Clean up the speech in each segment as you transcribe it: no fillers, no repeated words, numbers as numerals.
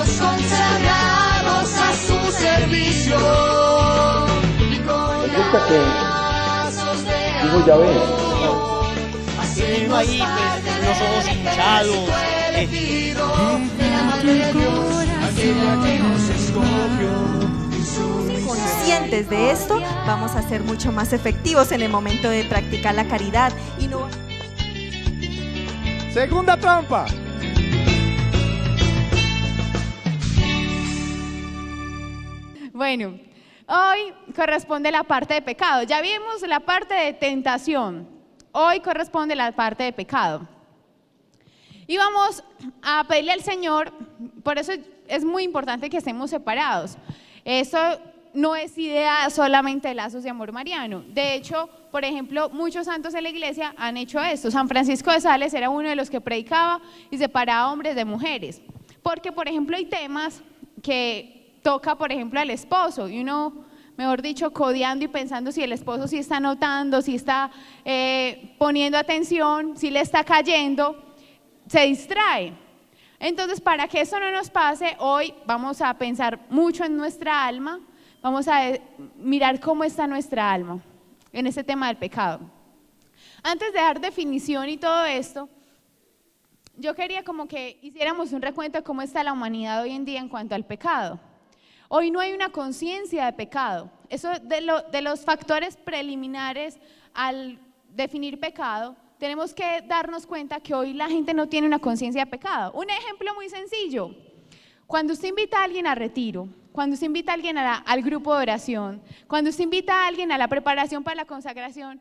consagrados a su servicio. Me gusta que digo ya ves. Uno ahí, pues, los ojos hinchados. Conscientes de esto, vamos a ser mucho más efectivos en el momento de practicar la caridad y no. Segunda trampa. Bueno, hoy corresponde la parte de pecado. Ya vimos la parte de tentación. Hoy corresponde la parte de pecado. Y vamos a pedirle al Señor, por eso es muy importante que estemos separados. Eso no es idea solamente de Lazos de Amor Mariano. De hecho, por ejemplo, muchos santos en la iglesia han hecho esto. San Francisco de Sales era uno de los que predicaba y separaba hombres de mujeres. Porque, por ejemplo, hay temas que toca, por ejemplo, al esposo y uno, mejor dicho, codeando y pensando si el esposo sí está notando, si está poniendo atención, si le está cayendo, se distrae. Entonces, para que eso no nos pase, hoy vamos a pensar mucho en nuestra alma, vamos a mirar cómo está nuestra alma en ese tema del pecado. Antes de dar definición y todo esto, yo quería como que hiciéramos un recuento de cómo está la humanidad hoy en día en cuanto al pecado. Hoy no hay una conciencia de pecado. Eso de los factores preliminares al definir pecado, tenemos que darnos cuenta que hoy la gente no tiene una conciencia de pecado. Un ejemplo muy sencillo: cuando usted invita a alguien a retiro, cuando usted invita a alguien al grupo de oración, cuando usted invita a alguien a la preparación para la consagración,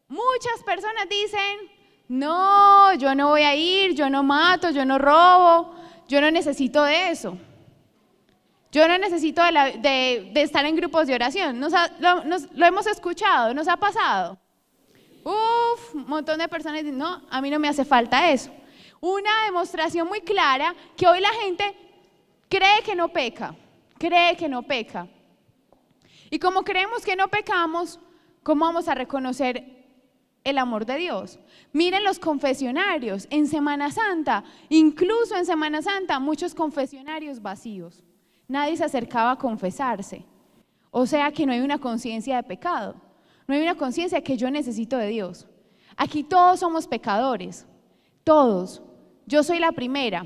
muchas personas dicen: no, yo no voy a ir, yo no mato, yo no robo, yo no necesito de eso. Yo no necesito de estar en grupos de oración. Lo hemos escuchado, nos ha pasado. Un montón de personas dicen: no, a mí no me hace falta eso. Una demostración muy clara que hoy la gente cree que no peca, Y como creemos que no pecamos, ¿cómo vamos a reconocer el amor de Dios? Miren los confesionarios en Semana Santa, incluso en Semana Santa, muchos confesionarios vacíos. Nadie se acercaba a confesarse. O sea que no hay una conciencia de pecado. No hay una conciencia que yo necesito de Dios. Aquí todos somos pecadores. Todos. Yo soy la primera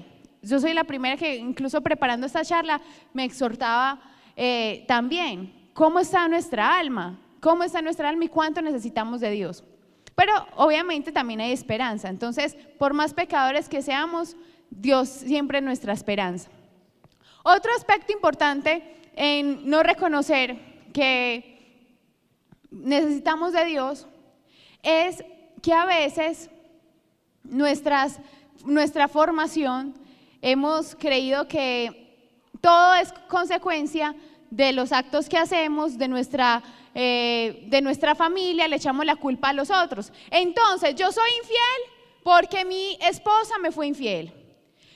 que incluso preparando esta charla me exhortaba también. ¿Cómo está nuestra alma? ¿Cómo está nuestra alma y cuánto necesitamos de Dios? Pero obviamente también hay esperanza. Entonces, por más pecadores que seamos, Dios siempre es nuestra esperanza. Otro aspecto importante en no reconocer que necesitamos de Dios es que a veces nuestra formación hemos creído que todo es consecuencia de los actos que hacemos, de nuestra familia, le echamos la culpa a los otros. Entonces, yo soy infiel porque mi esposa me fue infiel.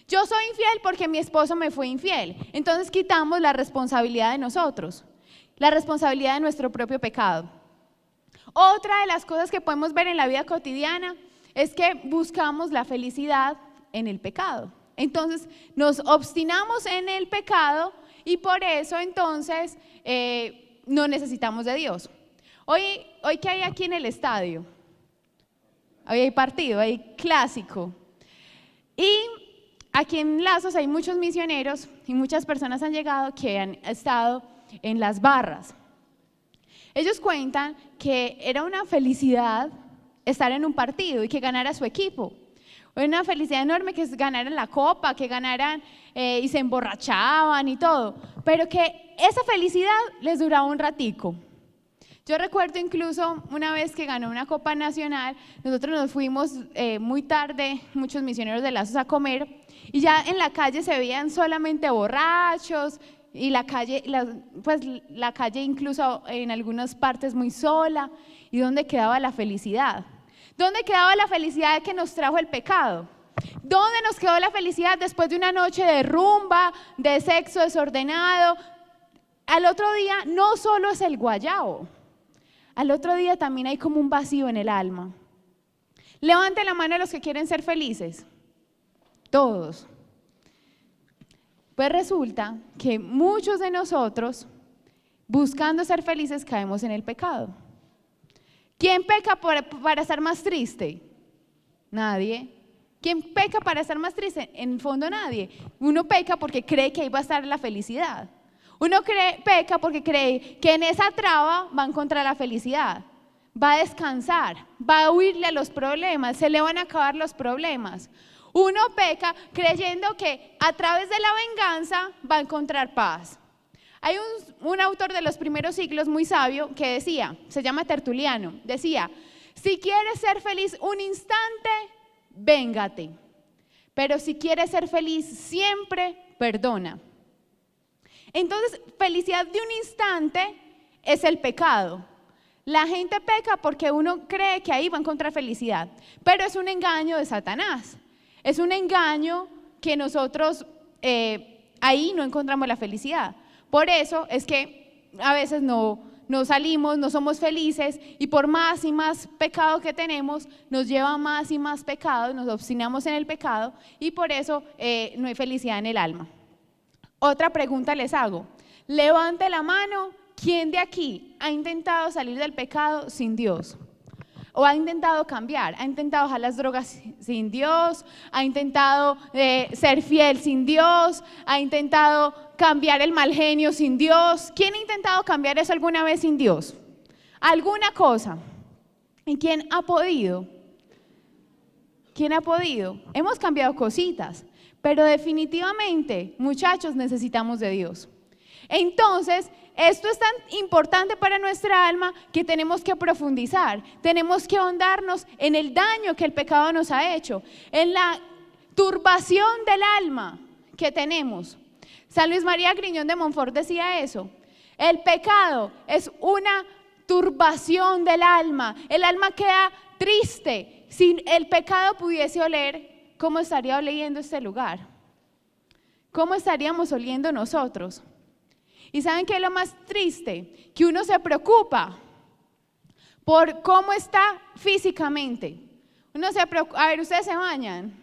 Yo soy infiel porque mi esposo me fue infiel. Entonces quitamos la responsabilidad de nosotros, la responsabilidad de nuestro propio pecado. Otra de las cosas que podemos ver en la vida cotidiana es que buscamos la felicidad en el pecado. Entonces nos obstinamos en el pecado y por eso entonces no necesitamos de Dios. Hoy ¿qué hay aquí en el estadio? Hoy hay partido, hay clásico. Y aquí en Lazos hay muchos misioneros y muchas personas han llegado que han estado en las barras. Ellos cuentan que era una felicidad estar en un partido y que ganara su equipo. Era una felicidad enorme que ganaran la copa, que ganaran y se emborrachaban y todo, pero que esa felicidad les duraba un ratico. Yo recuerdo incluso una vez que ganó una copa nacional, nosotros nos fuimos muy tarde, muchos misioneros de Lazos a comer, y ya en la calle se veían solamente borrachos, y la calle incluso en algunas partes muy sola. ¿Y dónde quedaba la felicidad? ¿Dónde quedaba la felicidad que nos trajo el pecado? ¿Dónde nos quedó la felicidad después de una noche de rumba, de sexo desordenado? Al otro día no solo es el guayabo, al otro día también hay como un vacío en el alma. Levanten la mano los que quieren ser felices. Todos. Pues resulta que muchos de nosotros, buscando ser felices, caemos en el pecado. ¿Quién peca para estar más triste? Nadie. ¿Quién peca para estar más triste? En el fondo nadie. Uno peca porque cree que ahí va a estar la felicidad. Uno peca porque cree que en esa traba va a encontrar la felicidad. Va a descansar, va a huirle a los problemas, se le van a acabar los problemas. Uno peca creyendo que a través de la venganza va a encontrar paz. Hay un autor de los primeros siglos muy sabio que decía, se llama Tertuliano, decía, si quieres ser feliz un instante, véngate. Pero si quieres ser feliz siempre, perdona. Entonces, felicidad de un instante es el pecado. La gente peca porque uno cree que ahí va a encontrar felicidad, pero es un engaño de Satanás. Es un engaño que nosotros ahí no encontramos la felicidad. Por eso es que a veces no salimos, no somos felices y por más y más pecado que tenemos, nos lleva a más y más pecado, nos obstinamos en el pecado y por eso no hay felicidad en el alma. Otra pregunta les hago. Levante la mano, ¿quién de aquí ha intentado salir del pecado sin Dios? ¿O ha intentado cambiar? ¿Ha intentado dejar las drogas sin Dios? ¿Ha intentado ser fiel sin Dios? ¿Ha intentado cambiar el mal genio sin Dios? ¿Quién ha intentado cambiar eso alguna vez sin Dios? ¿Alguna cosa? ¿Y quién ha podido? ¿Quién ha podido? Hemos cambiado cositas, pero definitivamente, muchachos, necesitamos de Dios. Entonces, esto es tan importante para nuestra alma que tenemos que profundizar, tenemos que ahondarnos en el daño que el pecado nos ha hecho, en la turbación del alma que tenemos. San Luis María Griñón de Montfort decía eso, el pecado es una turbación del alma, el alma queda triste. Si el pecado pudiese oler, ¿cómo estaría oliendo este lugar? ¿Cómo estaríamos oliendo nosotros? ¿Y saben qué es lo más triste? Que uno se preocupa por cómo está físicamente. Uno se preocupa, a ver, ¿ustedes se bañan?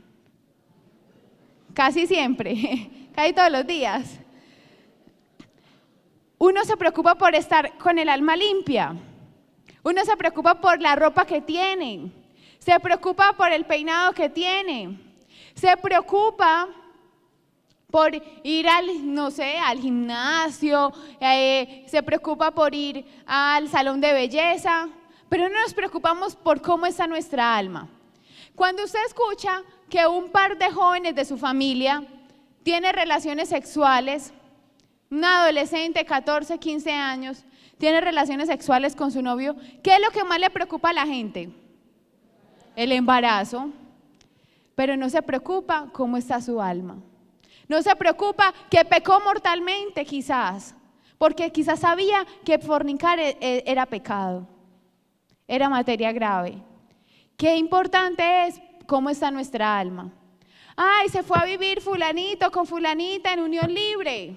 Casi siempre, casi todos los días. Uno se preocupa por estar con el alma limpia. Uno se preocupa por la ropa que tiene. Se preocupa por el peinado que tiene. Se preocupa por ir al gimnasio, se preocupa por ir al salón de belleza, pero no nos preocupamos por cómo está nuestra alma. Cuando usted escucha que un par de jóvenes de su familia tiene relaciones sexuales, un adolescente, 14, 15 años, tiene relaciones sexuales con su novio, ¿qué es lo que más le preocupa a la gente? El embarazo, pero no se preocupa cómo está su alma. No se preocupa que pecó mortalmente quizás, porque quizás sabía que fornicar era pecado, era materia grave. Qué importante es cómo está nuestra alma. Ay, se fue a vivir fulanito con fulanita en unión libre.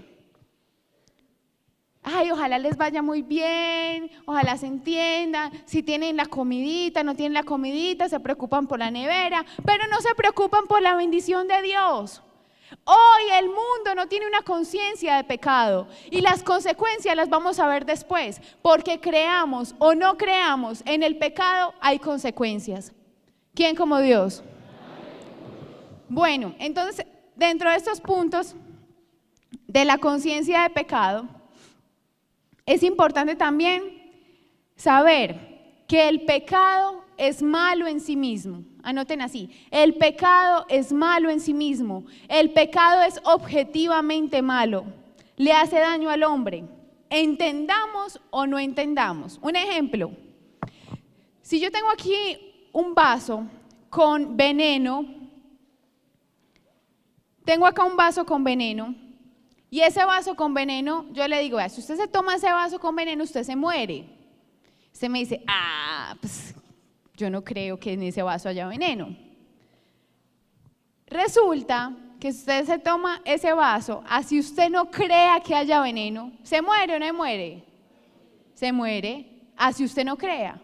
Ay, ojalá les vaya muy bien, ojalá se entiendan, si tienen la comidita, no tienen la comidita, se preocupan por la nevera, pero no se preocupan por la bendición de Dios. Hoy el mundo no tiene una conciencia de pecado y las consecuencias las vamos a ver después, porque creamos o no creamos en el pecado hay consecuencias. ¿Quién como Dios? Bueno, entonces dentro de estos puntos de la conciencia de pecado es importante también saber que el pecado es malo en sí mismo. Anoten así, el pecado es malo en sí mismo, el pecado es objetivamente malo, le hace daño al hombre, entendamos o no entendamos. Un ejemplo, si yo tengo aquí un vaso con veneno, tengo acá un vaso con veneno y ese vaso con veneno, yo le digo, si usted se toma ese vaso con veneno, usted se muere. Usted me dice, pues yo no creo que en ese vaso haya veneno. Resulta que si usted se toma ese vaso, así usted no crea que haya veneno, ¿se muere o no se muere? Se muere, así usted no crea.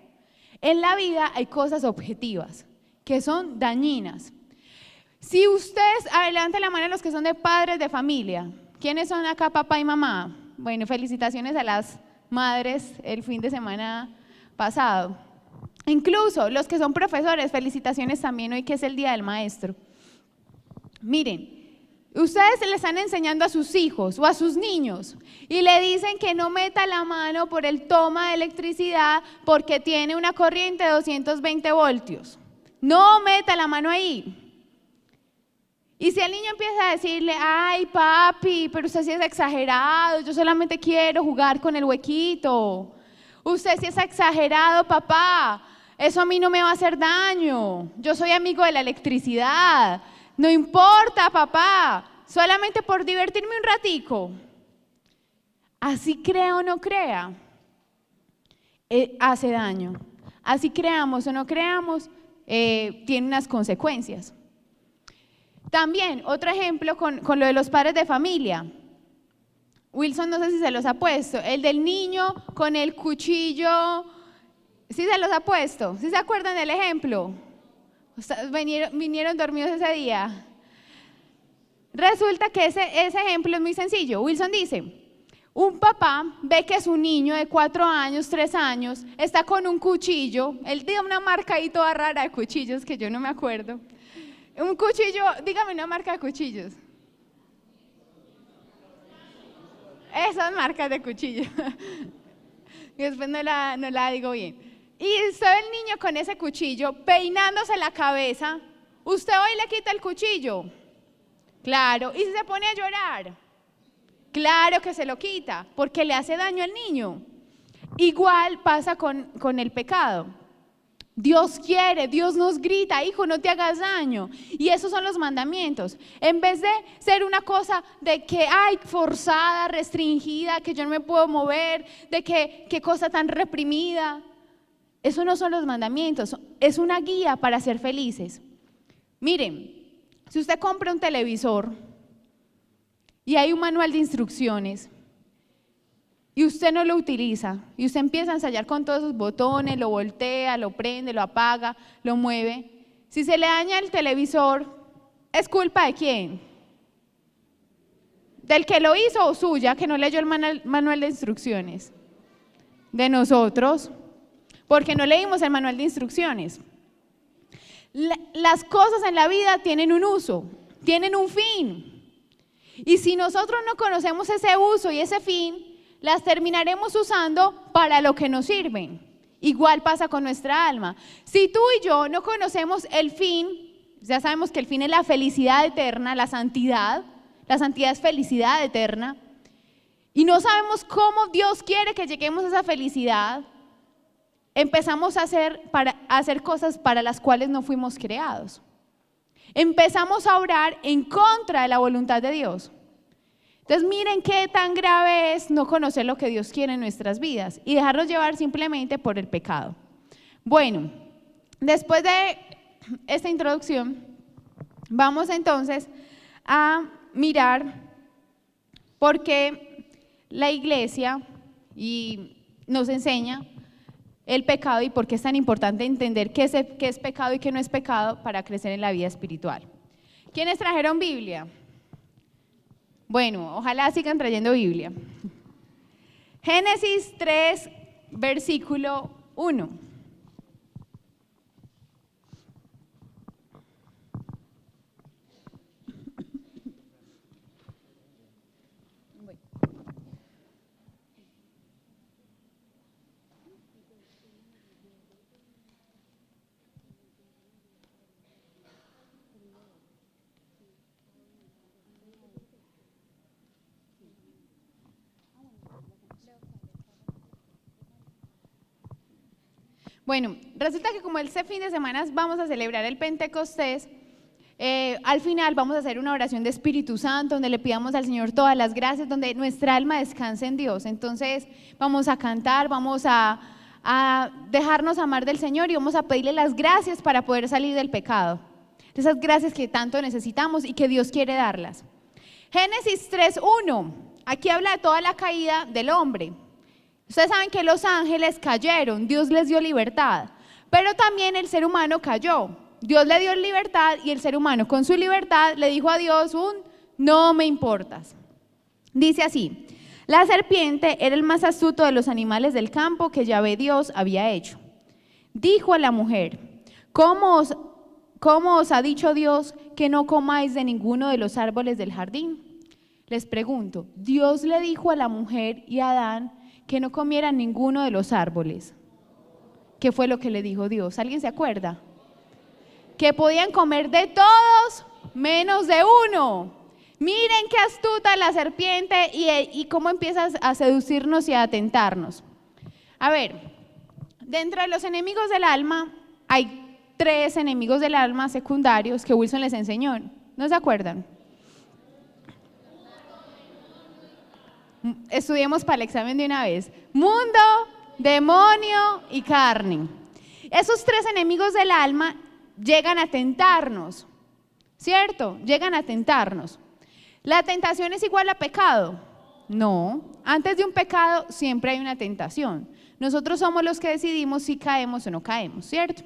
En la vida hay cosas objetivas que son dañinas. Si ustedes, levante la mano los que son de padres de familia, ¿Quiénes son acá papá y mamá? Bueno, felicitaciones a las madres el fin de semana pasado. Incluso los que son profesores, felicitaciones también hoy que es el Día del Maestro. Miren, ustedes le están enseñando a sus hijos o a sus niños y le dicen que no meta la mano por el toma de electricidad porque tiene una corriente de 220 voltios. No meta la mano ahí. Y si el niño empieza a decirle, ay papi, pero usted sí es exagerado, yo solamente quiero jugar con el huequito. Usted sí es exagerado, papá, eso a mí no me va a hacer daño. Yo soy amigo de la electricidad. No importa, papá, solamente por divertirme un ratico. Así crea o no crea, hace daño. Así creamos o no creamos, tiene unas consecuencias. También, otro ejemplo con lo de los padres de familia. Wilson, no sé si se los ha puesto, el del niño con el cuchillo, ¿sí se los ha puesto? ¿Sí se acuerdan del ejemplo? Vinieron dormidos ese día. Resulta que ese ejemplo es muy sencillo. Wilson dice, un papá ve que su niño de 4 años, 3 años, está con un cuchillo, él dio una marca ahí toda rara de cuchillos que yo no me acuerdo. Un cuchillo, dígame una marca de cuchillos. Esas marcas de cuchillos. Y después no la digo bien. Y usted ve el niño con ese cuchillo peinándose la cabeza. Usted hoy le quita el cuchillo. Claro. Y si se pone a llorar. Claro que se lo quita, porque le hace daño al niño. Igual pasa con el pecado. Dios quiere, Dios nos grita, hijo, no te hagas daño. Y esos son los mandamientos. En vez de ser una cosa de que, ay, forzada, restringida, que yo no me puedo mover, de que qué cosa tan reprimida. Eso no son los mandamientos, es una guía para ser felices. Miren, si usted compra un televisor y hay un manual de instrucciones y usted no lo utiliza y usted empieza a ensayar con todos esos botones, lo voltea, lo prende, lo apaga, lo mueve, si se le daña el televisor, ¿es culpa de quién? ¿Del que lo hizo o suya, que no leyó el manual de instrucciones? De nosotros, porque no leímos el manual de instrucciones. Las cosas en la vida tienen un uso, tienen un fin. Y si nosotros no conocemos ese uso y ese fin, las terminaremos usando para lo que nos sirven. Igual pasa con nuestra alma. Si tú y yo no conocemos el fin, ya sabemos que el fin es la felicidad eterna, la santidad es felicidad eterna, y no sabemos cómo Dios quiere que lleguemos a esa felicidad, empezamos a hacer cosas para las cuales no fuimos creados. Empezamos a orar en contra de la voluntad de Dios. Entonces miren qué tan grave es no conocer lo que Dios quiere en nuestras vidas y dejarnos llevar simplemente por el pecado. Bueno, después de esta introducción, vamos entonces a mirar por qué la iglesia nos enseña el pecado y por qué es tan importante entender qué es pecado y qué no es pecado para crecer en la vida espiritual. ¿Quiénes trajeron Biblia? Bueno, ojalá sigan trayendo Biblia. Génesis 3, versículo 1. Bueno, resulta que como este fin de semana vamos a celebrar el Pentecostés, al final vamos a hacer una oración de Espíritu Santo donde le pidamos al Señor todas las gracias, donde nuestra alma descanse en Dios. Entonces vamos a cantar, vamos a dejarnos amar del Señor y vamos a pedirle las gracias para poder salir del pecado. Esas gracias que tanto necesitamos y que Dios quiere darlas. Génesis 3:1, aquí habla de toda la caída del hombre. Ustedes saben que los ángeles cayeron, Dios les dio libertad, pero también el ser humano cayó. Dios le dio libertad y el ser humano con su libertad le dijo a Dios no me importas. Dice así: la serpiente era el más astuto de los animales del campo que Yahvé Dios había hecho. Dijo a la mujer: ¿Cómo os ha dicho Dios que no comáis de ninguno de los árboles del jardín? Les pregunto, ¿Dios le dijo a la mujer y a Adán que no comieran ninguno de los árboles? ¿Qué fue lo que le dijo Dios? ¿Alguien se acuerda? Que podían comer de todos menos de uno. Miren qué astuta la serpiente y cómo empieza a seducirnos y a tentarnos. A ver, dentro de los enemigos del alma hay 3 enemigos del alma secundarios que Wilson les enseñó. ¿No se acuerdan? Estudiemos para el examen de una vez. Mundo, demonio y carne. Esos 3 enemigos del alma llegan a tentarnos, ¿cierto? Llegan a tentarnos. ¿La tentación es igual a pecado? No. Antes de un pecado siempre hay una tentación. Nosotros somos los que decidimos si caemos o no caemos, ¿cierto?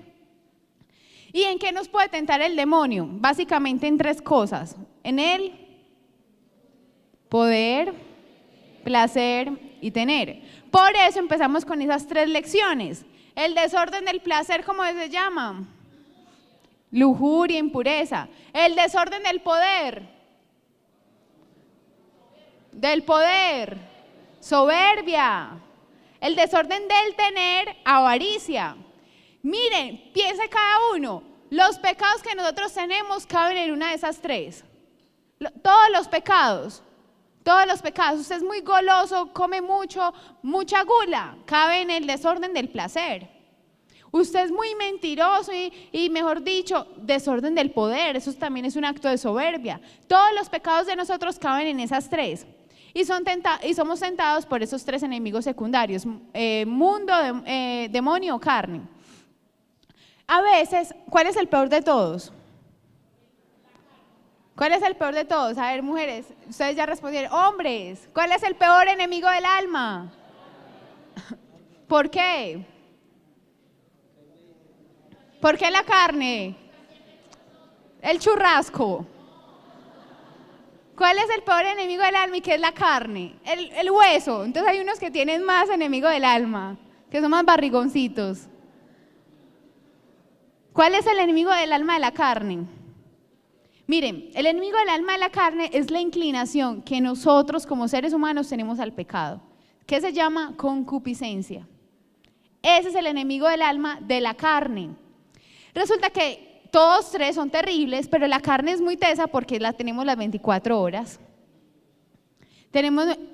¿Y en qué nos puede tentar el demonio? Básicamente en 3 cosas. En el poder, placer y tener. Por eso empezamos con esas 3 lecciones. El desorden del placer, ¿cómo se llama? Lujuria, impureza. El desorden del poder, soberbia. El desorden del tener, avaricia. Miren, piense cada uno, los pecados que nosotros tenemos caben en una de esas 3. Todos los pecados. Usted es muy goloso, come mucho, mucha gula, cabe en el desorden del placer. Usted es muy mentiroso y mejor dicho, desorden del poder, eso también es un acto de soberbia. Todos los pecados de nosotros caben en esas 3. Y somos tentados por esos 3 enemigos secundarios, mundo, demonio o carne. A veces, ¿cuál es el peor de todos? ¿Cuál es el peor de todos? A ver, mujeres, ustedes ya respondieron. Hombres, ¿cuál es el peor enemigo del alma? ¿Por qué? ¿Por qué la carne? El churrasco. ¿Cuál es el peor enemigo del alma y qué es la carne? El hueso. Entonces hay unos que tienen más enemigo del alma, que son más barrigoncitos. ¿Cuál es el enemigo del alma de la carne? Miren, el enemigo del alma de la carne es la inclinación que nosotros como seres humanos tenemos al pecado, que se llama concupiscencia. Ese es el enemigo del alma de la carne. Resulta que todos 3 son terribles, pero la carne es muy tesa porque la tenemos las 24 horas.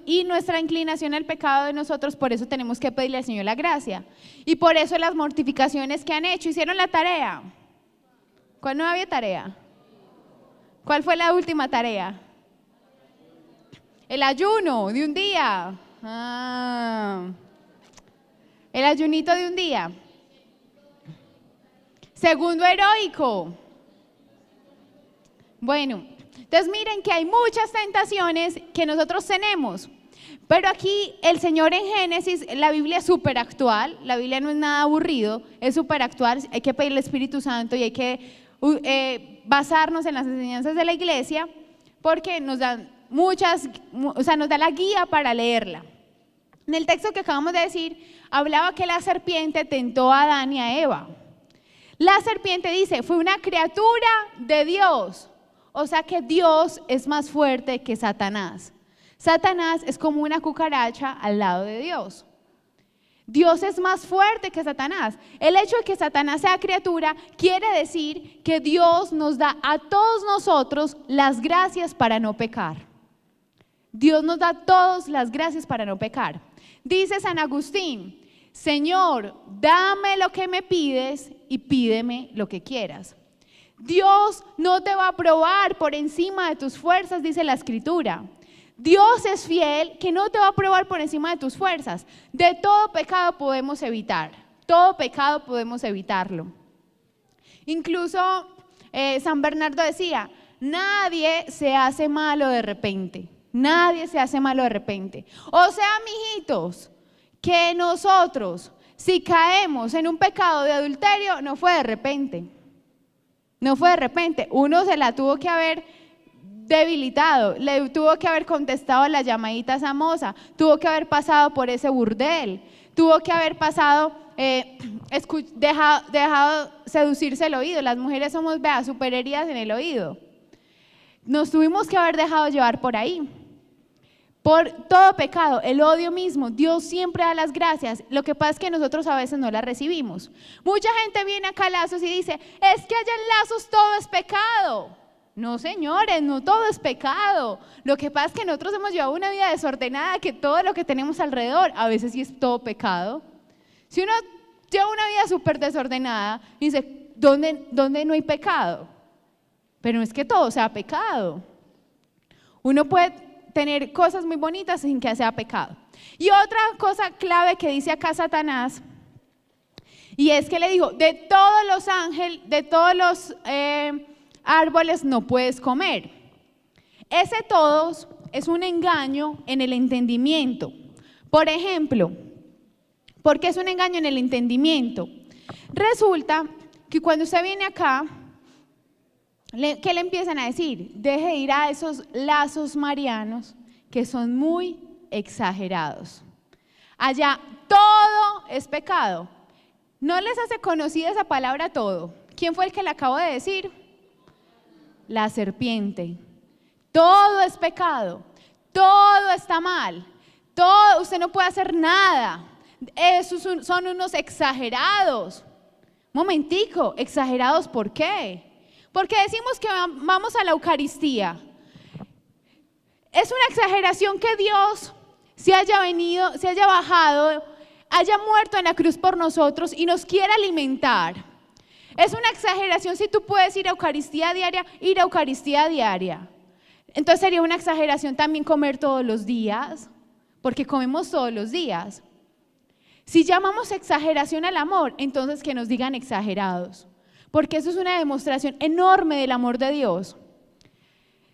Y nuestra inclinación al pecado de nosotros, por eso tenemos que pedirle al Señor la gracia. Y por eso las mortificaciones que han hecho, hicieron la tarea. ¿Cuál no había tarea? ¿Cuál fue la última tarea? El ayuno de un día. El ayunito de un día. Segundo heroico. Bueno, entonces miren que hay muchas tentaciones que nosotros tenemos. Pero aquí el Señor en Génesis, la Biblia es súper actual, la Biblia no es nada aburrido, es súper actual, hay que pedirle al Espíritu Santo y hay que basarnos en las enseñanzas de la iglesia porque nos dan nos da la guía para leerla. En el texto que acabamos de decir, hablaba que la serpiente tentó a Adán y a Eva. La serpiente dice, fue una criatura de Dios, o sea que Dios es más fuerte que Satanás. Satanás es como una cucaracha al lado de Dios. Dios es más fuerte que Satanás. El hecho de que Satanás sea criatura quiere decir que Dios nos da a todos nosotros las gracias para no pecar. Dios nos da a todos las gracias para no pecar. Dice San Agustín, Señor, dame lo que me pides y pídeme lo que quieras. Dios no te va a probar por encima de tus fuerzas, dice la Escritura. Dios es fiel, que no te va a probar por encima de tus fuerzas. De todo pecado podemos evitar, todo pecado podemos evitarlo. Incluso San Bernardo decía, nadie se hace malo de repente, nadie se hace malo de repente. O sea, mijitos, que nosotros, si caemos en un pecado de adulterio, no fue de repente. No fue de repente, uno se la tuvo que haber debilitado, le tuvo que haber contestado las llamaditas a moza, tuvo que haber pasado por ese burdel, tuvo que haber pasado, dejado seducirse el oído. Las mujeres somos, vea, súper heridas en el oído. Nos tuvimos que haber dejado llevar por ahí. Por todo pecado, el odio mismo, Dios siempre da las gracias. Lo que pasa es que nosotros a veces no las recibimos. Mucha gente viene acá a Lazos y dice, es que allá en Lazos todo es pecado. No, señores, no todo es pecado. Lo que pasa es que nosotros hemos llevado una vida desordenada, que todo lo que tenemos alrededor a veces sí es todo pecado. Si uno lleva una vida súper desordenada, dice, ¿dónde no hay pecado? Pero no es que todo sea pecado. Uno puede tener cosas muy bonitas sin que sea pecado. Y otra cosa clave que dice acá Satanás, y es que le dijo, de todos los ángeles, de todos los árboles no puedes comer. Ese todos es un engaño en el entendimiento. Por ejemplo, ¿por qué es un engaño en el entendimiento? Resulta que cuando usted viene acá, ¿qué le empiezan a decir? Deje de ir a esos lazos marianos que son muy exagerados. Allá todo es pecado. ¿No les hace conocida esa palabra todo? ¿Quién fue el que le acabo de decir? La serpiente. Todo es pecado. Todo está mal. Todo, usted no puede hacer nada. Esos son unos exagerados. Momentico, ¿exagerados por qué? Porque decimos que vamos a la Eucaristía. Es una exageración que Dios se haya bajado, haya muerto en la cruz por nosotros y nos quiera alimentar. Es una exageración si tú puedes ir a Eucaristía diaria, ir a Eucaristía diaria. Entonces sería una exageración también comer todos los días, porque comemos todos los días. Si llamamos exageración al amor, entonces que nos digan exagerados. Porque eso es una demostración enorme del amor de Dios.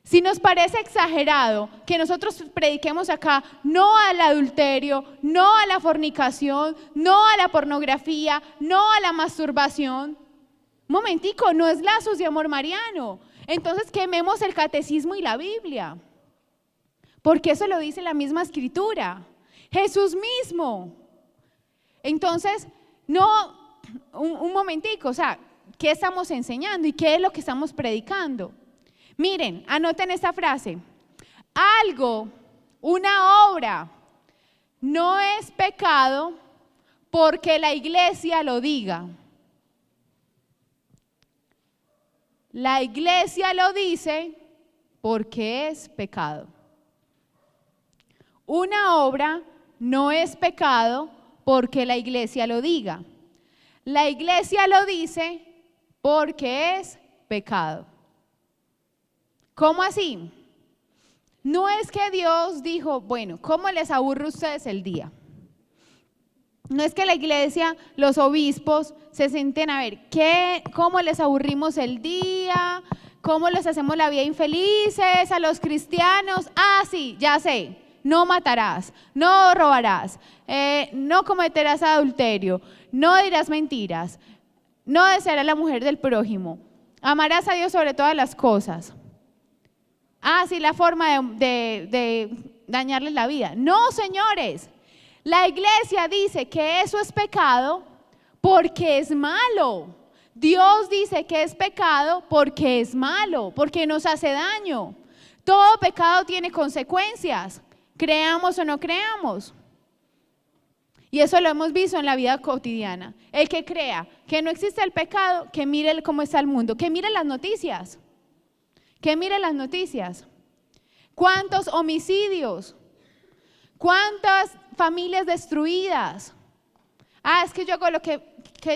Si nos parece exagerado que nosotros prediquemos acá no al adulterio, no a la fornicación, no a la pornografía, no a la masturbación, momentico, no es lazos de amor mariano. Entonces quememos el catecismo y la Biblia, porque eso lo dice la misma escritura, Jesús mismo. Entonces, no, un momentico, o sea, ¿qué estamos enseñando y qué es lo que estamos predicando? Miren, anoten esta frase. Algo, una obra, no es pecado porque la iglesia lo diga. La iglesia lo dice porque es pecado. Una obra no es pecado porque la iglesia lo diga. La iglesia lo dice porque es pecado. ¿Cómo así? No es que Dios dijo, bueno, ¿cómo les aburre a ustedes el día? No es que la iglesia, los obispos, se sienten a ver, ¿cómo les aburrimos el día? ¿Cómo les hacemos la vida infelices a los cristianos? Ah, sí, ya sé, no matarás, no robarás, no cometerás adulterio, no dirás mentiras, no desearás a la mujer del prójimo, amarás a Dios sobre todas las cosas. Ah, sí, la forma de dañarles la vida. No, señores, la iglesia dice que eso es pecado porque es malo. Dios dice que es pecado porque es malo, porque nos hace daño. Todo pecado tiene consecuencias, creamos o no creamos. Y eso lo hemos visto en la vida cotidiana. El que crea que no existe el pecado, que mire cómo está el mundo, que mire las noticias. Que mire las noticias. ¿Cuántos homicidios? ¿Cuántas familias destruidas? Ah, es que yo hago lo que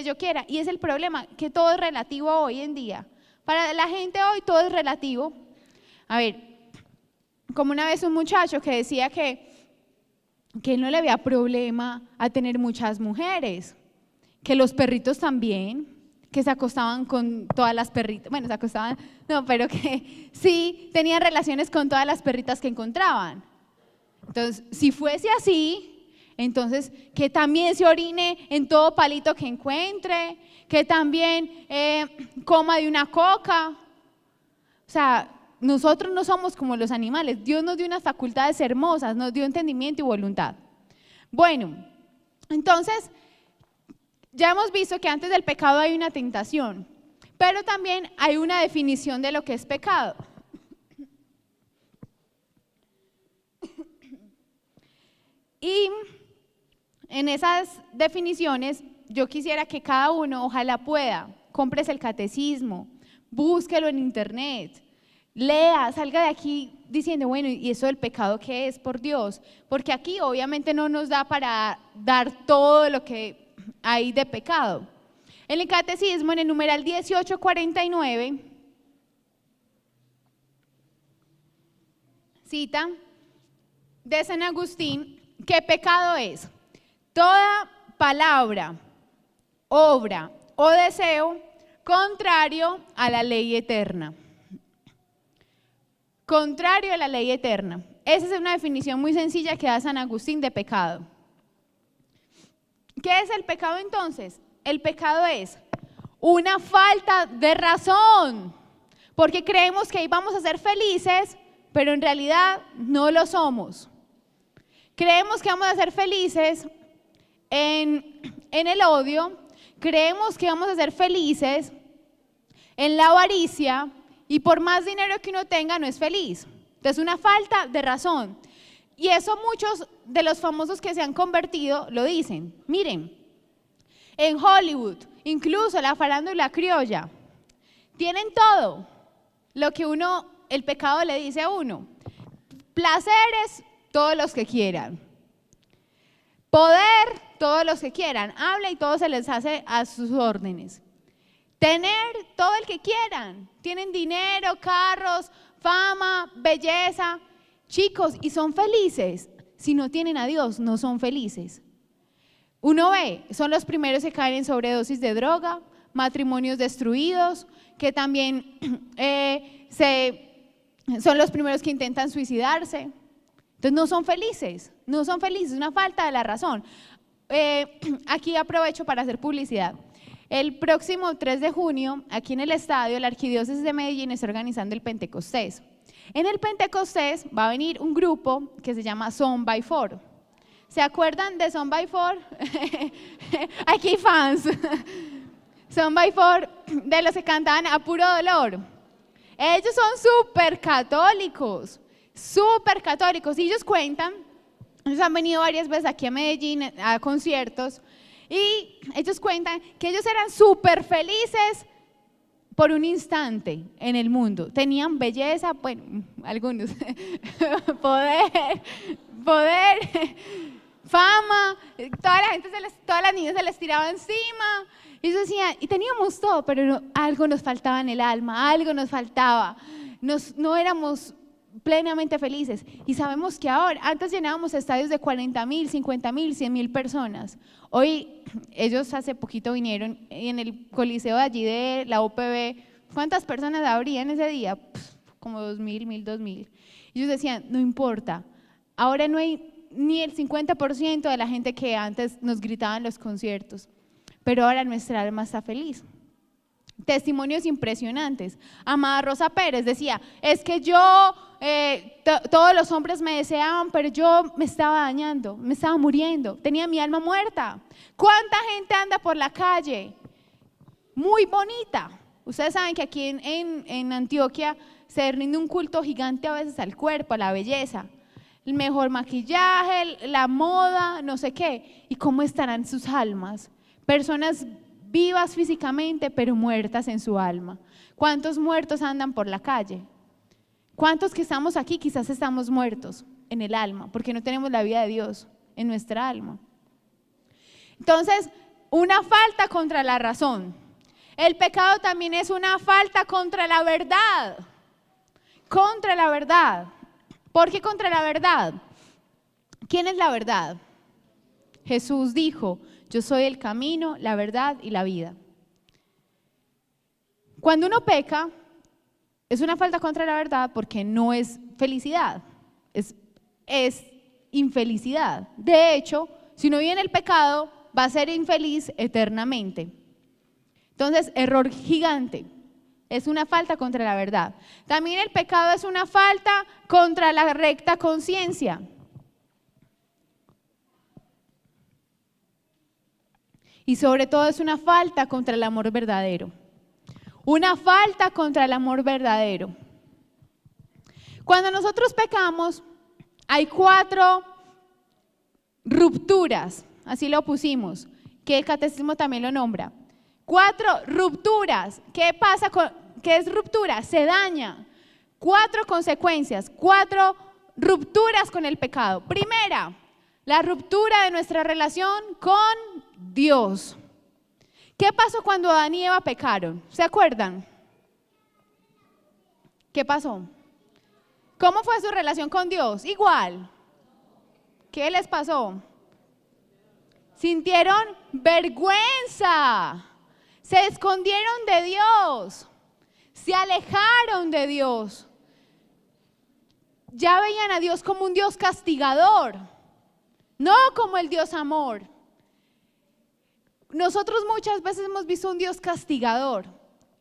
yo quiera. Y es el problema, que todo es relativo hoy en día. Para la gente hoy todo es relativo. A ver, como una vez un muchacho que decía que él no le había problema a tener muchas mujeres, que los perritos también, que se acostaban con todas las perritas, bueno, se acostaban, no, pero que sí tenían relaciones con todas las perritas que encontraban. Entonces, si fuese así, entonces que también se orine en todo palito que encuentre, que también coma de una coca. O sea, nosotros no somos como los animales. Dios nos dio unas facultades hermosas, nos dio entendimiento y voluntad. Bueno, entonces, ya hemos visto que antes del pecado hay una tentación, pero también hay una definición de lo que es pecado. Y en esas definiciones, yo quisiera que cada uno, ojalá pueda, compres el catecismo, búsquelo en internet, lea, salga de aquí diciendo, bueno, ¿y eso del pecado qué es, por Dios? Porque aquí obviamente no nos da para dar todo lo que hay de pecado. En el catecismo, en el numeral 1849, cita de San Agustín que pecado es toda palabra, obra o deseo contrario a la ley eterna. Contrario a la ley eterna. Esa es una definición muy sencilla que da San Agustín de pecado. ¿Qué es el pecado entonces? El pecado es una falta de razón, porque creemos que ahí vamos a ser felices, pero en realidad no lo somos. Creemos que vamos a ser felices en el odio, creemos que vamos a ser felices en la avaricia, y por más dinero que uno tenga no es feliz. Entonces, una falta de razón. Y eso muchos de los famosos que se han convertido lo dicen. Miren, en Hollywood, incluso la farándula criolla, tienen todo lo que el pecado le dice a uno. Placeres, todos los que quieran. Poder, todos los que quieran. Habla y todo se les hace a sus órdenes. Tener todo el que quieran. Tienen dinero, carros, fama, belleza. Chicos, y son felices. Si no tienen a Dios, no son felices. Uno ve, son los primeros que caen en sobredosis de droga, matrimonios destruidos, que también son los primeros que intentan suicidarse. Entonces no son felices, es una falta de la razón. Aquí aprovecho para hacer publicidad. El próximo 3 de junio, aquí en el estadio, la Arquidiócesis de Medellín está organizando el Pentecostés. En el Pentecostés va a venir un grupo que se llama Son by Four. ¿Se acuerdan de Son by Four? Aquí hay fans. Son by Four, de los que cantaban A Puro Dolor. Ellos son súper católicos. Y ellos cuentan, ellos han venido varias veces aquí a Medellín a conciertos, y ellos cuentan que ellos eran súper felices por un instante en el mundo. Tenían belleza, bueno, algunos, poder, fama, todas las niñas se les tiraba encima. Y ellos decían, y teníamos todo, pero algo nos faltaba en el alma, algo nos faltaba. No éramos plenamente felices. Y sabemos que ahora, antes llenábamos estadios de 40,000, 50,000, 100,000 personas. Hoy, ellos hace poquito vinieron en el coliseo de allí de la UPB. ¿Cuántas personas habrían ese día? Como 2,000, 2,000. Y ellos decían, no importa, ahora no hay ni el 50% de la gente que antes nos gritaba en los conciertos, pero ahora nuestra alma está feliz. Testimonios impresionantes. Amada Rosa Pérez decía, es que yo, todos los hombres me deseaban, pero yo me estaba dañando, me estaba muriendo, tenía mi alma muerta. ¿Cuánta gente anda por la calle? Muy bonita. Ustedes saben que aquí en Antioquia se rinde un culto gigante a veces al cuerpo, a la belleza. El mejor maquillaje, la moda, no sé qué. ¿Y cómo estarán sus almas? Personas vivas físicamente, pero muertas en su alma. ¿Cuántos muertos andan por la calle? ¿Cuántos que estamos aquí quizás estamos muertos en el alma, porque no tenemos la vida de Dios en nuestra alma? Entonces, una falta contra la razón. El pecado también es una falta contra la verdad. Contra la verdad. ¿Por qué contra la verdad? ¿Quién es la verdad? Jesús dijo, yo soy el camino, la verdad y la vida. Cuando uno peca, es una falta contra la verdad porque no es felicidad, es infelicidad. De hecho, si uno vive en el pecado, va a ser infeliz eternamente. Entonces, error gigante. Es una falta contra la verdad. También el pecado es una falta contra la recta conciencia. Y sobre todo es una falta contra el amor verdadero. Una falta contra el amor verdadero. Cuando nosotros pecamos, hay 4 rupturas, así lo pusimos, que el catecismo también lo nombra. 4 rupturas. ¿Qué pasa qué es ruptura? Se daña. 4 consecuencias, 4 rupturas con el pecado. Primera, la ruptura de nuestra relación con Dios. ¿Qué pasó cuando Adán y Eva pecaron? ¿Se acuerdan? ¿Qué pasó? ¿Cómo fue su relación con Dios? Igual. ¿Qué les pasó? Sintieron vergüenza. Se escondieron de Dios. Se alejaron de Dios. Ya veían a Dios como un Dios castigador, no como el Dios amor. Nosotros muchas veces hemos visto un Dios castigador,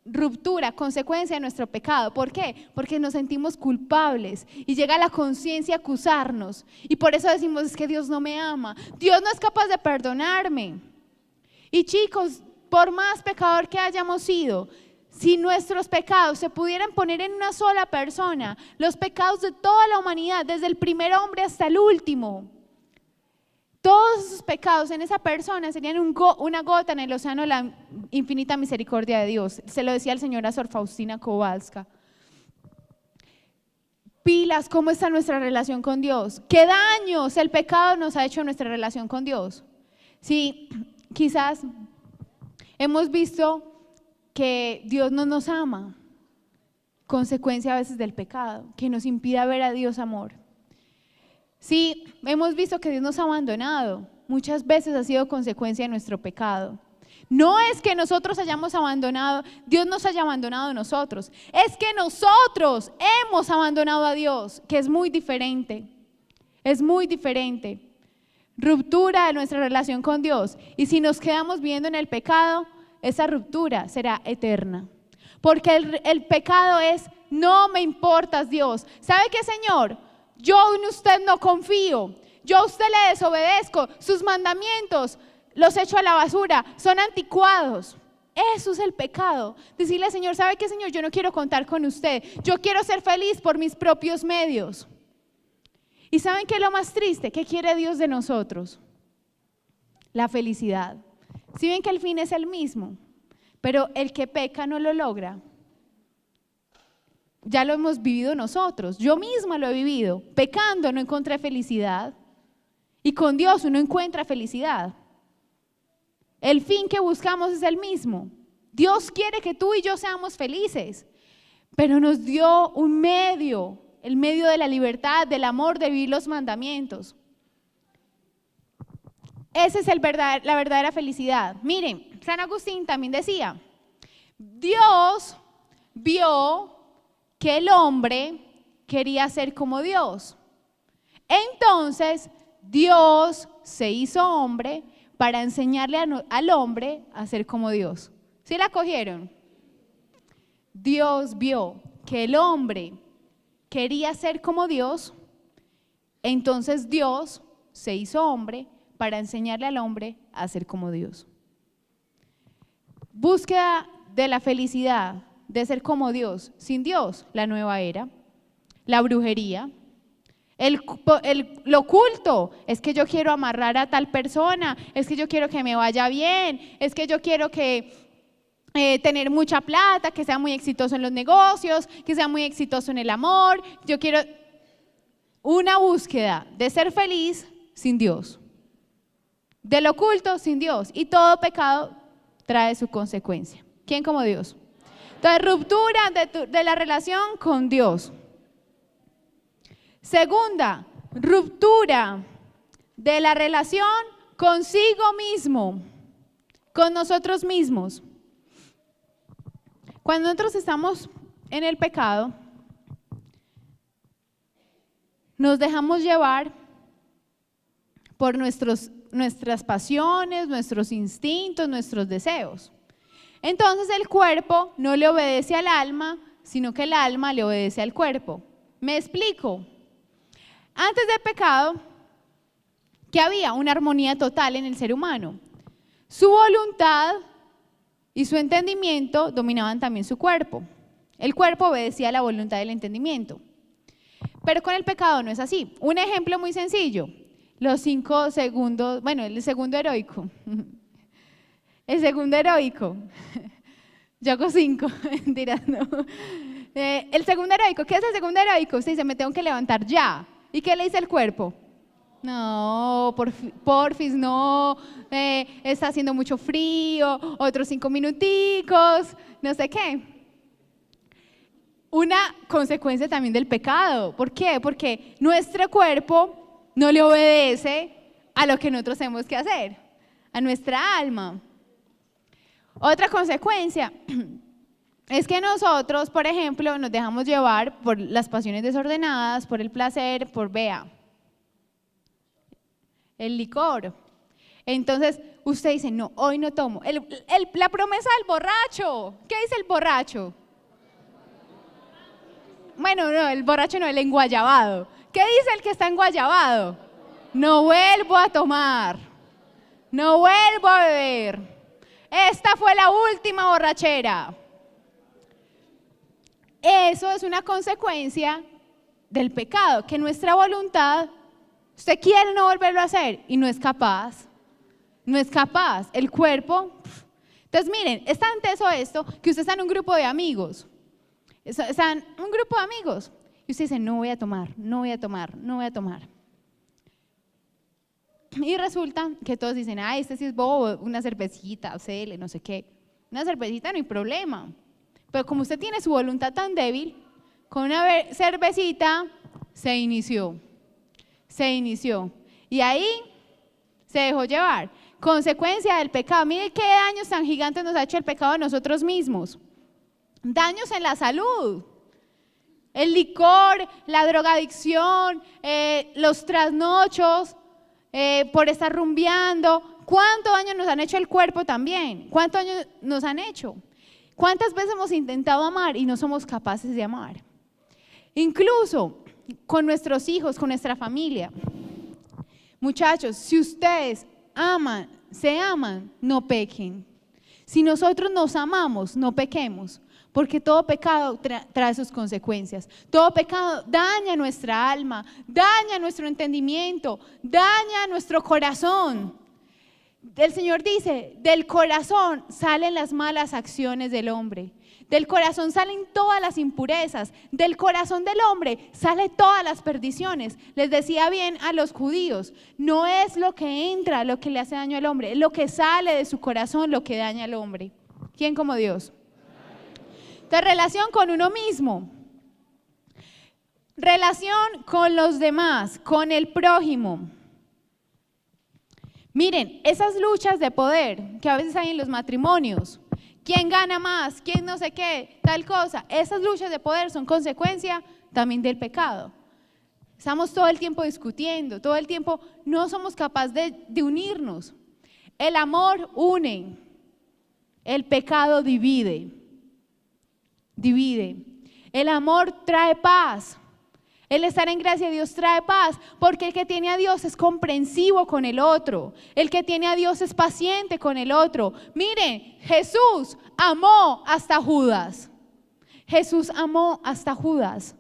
ruptura, consecuencia de nuestro pecado. ¿Por qué? Porque nos sentimos culpables y llega la conciencia a acusarnos. Y por eso decimos, es que Dios no me ama, Dios no es capaz de perdonarme. Y chicos, por más pecador que hayamos sido, si nuestros pecados se pudieran poner en una sola persona, los pecados de toda la humanidad, desde el primer hombre hasta el último, todos esos pecados en esa persona serían una gota en el océano de la infinita misericordia de Dios. Se lo decía el Señor a Sor Faustina Kowalska. Pilas, ¿cómo está nuestra relación con Dios? ¿Qué daños el pecado nos ha hecho en nuestra relación con Dios? Sí, quizás hemos visto que Dios no nos ama, consecuencia a veces del pecado, que nos impide ver a Dios amor. Sí, hemos visto que Dios nos ha abandonado, muchas veces ha sido consecuencia de nuestro pecado. No es que nosotros hayamos abandonado, Dios nos haya abandonado a nosotros, es que nosotros hemos abandonado a Dios, que es muy diferente, es muy diferente. Ruptura de nuestra relación con Dios, y si nos quedamos viviendo en el pecado, esa ruptura será eterna, porque el pecado es, no me importas Dios. ¿Sabe qué, Señor? Yo en usted no confío, yo a usted le desobedezco, sus mandamientos los echo a la basura, son anticuados. Eso es el pecado. Decirle, Señor, ¿sabe qué, Señor? Yo no quiero contar con usted, yo quiero ser feliz por mis propios medios. ¿Y saben qué es lo más triste? ¿Qué quiere Dios de nosotros? La felicidad. Si ven que el fin es el mismo, pero el que peca no lo logra. Ya lo hemos vivido nosotros, yo misma lo he vivido. Pecando no encontré felicidad y con Dios uno encuentra felicidad. El fin que buscamos es el mismo. Dios quiere que tú y yo seamos felices, pero nos dio un medio, el medio de la libertad, del amor, de vivir los mandamientos. Esa es la verdadera felicidad. Miren, San Agustín también decía, Dios vio que el hombre quería ser como Dios. Entonces, Dios se hizo hombre para enseñarle al hombre a ser como Dios. ¿Sí la cogieron? Dios vio que el hombre quería ser como Dios, entonces Dios se hizo hombre para enseñarle al hombre a ser como Dios. Búsqueda de la felicidad, de ser como Dios. Sin Dios, la nueva era, la brujería, lo oculto. Es que yo quiero amarrar a tal persona, es que yo quiero que me vaya bien, es que yo quiero tener mucha plata, que sea muy exitoso en los negocios, que sea muy exitoso en el amor. Yo quiero una búsqueda de ser feliz sin Dios, del oculto sin Dios, y todo pecado trae su consecuencia. ¿Quién como Dios? Entonces, ruptura de la relación con Dios. Segunda, ruptura de la relación consigo mismo, con nosotros mismos. Cuando nosotros estamos en el pecado, nos dejamos llevar por nuestras pasiones, nuestros instintos, nuestros deseos. Entonces el cuerpo no le obedece al alma, sino que el alma le obedece al cuerpo. ¿Me explico? Antes del pecado, ¿qué había? Una armonía total en el ser humano. Su voluntad y su entendimiento dominaban también su cuerpo. El cuerpo obedecía a la voluntad y el entendimiento. Pero con el pecado no es así. Un ejemplo muy sencillo. Los 5 segundos, bueno, el segundo heroico. El segundo heroico. Yo hago 5, mentiras, no. El segundo heroico, ¿qué es el segundo heroico? Usted dice, me tengo que levantar ya. ¿Y qué le dice el cuerpo? No, porfis, no, está haciendo mucho frío, otros 5 minuticos, no sé qué. Una consecuencia también del pecado. ¿Por qué? Porque nuestro cuerpo no le obedece a lo que nosotros tenemos que hacer, a nuestra alma. Otra consecuencia es que nosotros, por ejemplo, nos dejamos llevar por las pasiones desordenadas, por el placer, por el licor. Entonces, usted dice, no, hoy no tomo. La promesa del borracho. ¿Qué dice el borracho? Bueno, no, el borracho no, el enguayabado. ¿Qué dice el que está enguayabado? No vuelvo a tomar. No vuelvo a beber. Esta fue la última borrachera. Eso es una consecuencia del pecado, que nuestra voluntad, usted quiere no volverlo a hacer y no es capaz. No es capaz. El cuerpo. Entonces, miren, es tan teso esto que usted está en un grupo de amigos. Está en un grupo de amigos y usted dice, no voy a tomar, no voy a tomar, no voy a tomar. Y resulta que todos dicen, ay, este sí es bobo, una cervecita, no sé qué. Una cervecita no hay problema. Pero como usted tiene su voluntad tan débil, con una cervecita se inició. Y ahí se dejó llevar. Consecuencia del pecado. Mire qué daños tan gigantes nos ha hecho el pecado a nosotros mismos. Daños en la salud. El licor, la drogadicción, los trasnochos, por estar rumbeando. ¿Cuánto daño nos han hecho el cuerpo también? ¿Cuánto daño nos han hecho? ¿Cuántas veces hemos intentado amar y no somos capaces de amar? Incluso con nuestros hijos, con nuestra familia. Muchachos, si ustedes se aman, no pequen. Si nosotros nos amamos, no pequemos. Porque todo pecado trae sus consecuencias. Todo pecado daña nuestra alma, daña nuestro entendimiento, daña nuestro corazón. El Señor dice, del corazón salen las malas acciones del hombre. Del corazón salen todas las impurezas. Del corazón del hombre salen todas las perdiciones. Les decía bien a los judíos, no es lo que entra lo que le hace daño al hombre, es lo que sale de su corazón lo que daña al hombre. ¿Quién como Dios? Entonces, relación con uno mismo, relación con los demás, con el prójimo. Miren, esas luchas de poder que a veces hay en los matrimonios, quién gana más, quién no sé qué, tal cosa, esas luchas de poder son consecuencia también del pecado. Estamos todo el tiempo discutiendo, todo el tiempo no somos capaces de unirnos. El amor une, el pecado divide. El amor trae paz. El estar en gracia de Dios trae paz, porque el que tiene a Dios es comprensivo con el otro. El que tiene a Dios es paciente con el otro. Miren, Jesús amó hasta Judas. Jesús amó hasta Judas.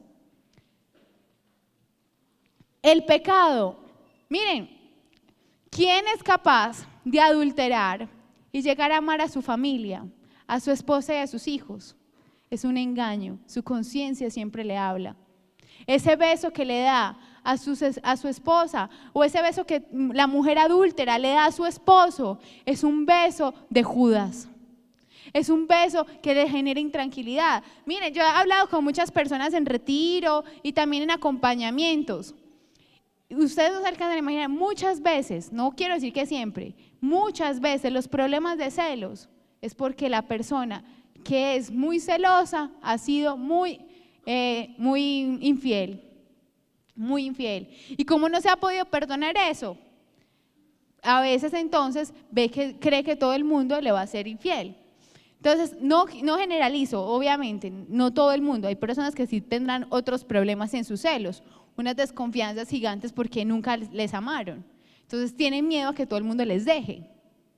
El pecado. Miren, ¿quién es capaz de adulterar y llegar a amar a su familia, a su esposa y a sus hijos? Es un engaño, su conciencia siempre le habla. Ese beso que le da a su esposa o ese beso que la mujer adúltera le da a su esposo es un beso de Judas. Es un beso que le genera intranquilidad. Miren, yo he hablado con muchas personas en retiro y también en acompañamientos. Ustedes no se alcanzan a imaginar, muchas veces, no quiero decir que siempre, muchas veces los problemas de celos es porque la persona que es muy celosa ha sido muy infiel, muy infiel. Y como no se ha podido perdonar eso, a veces entonces cree que todo el mundo le va a ser infiel. Entonces, no generalizo, obviamente, no todo el mundo. Hay personas que sí tendrán otros problemas en sus celos, unas desconfianzas gigantes porque nunca les amaron. Entonces, tienen miedo a que todo el mundo les deje.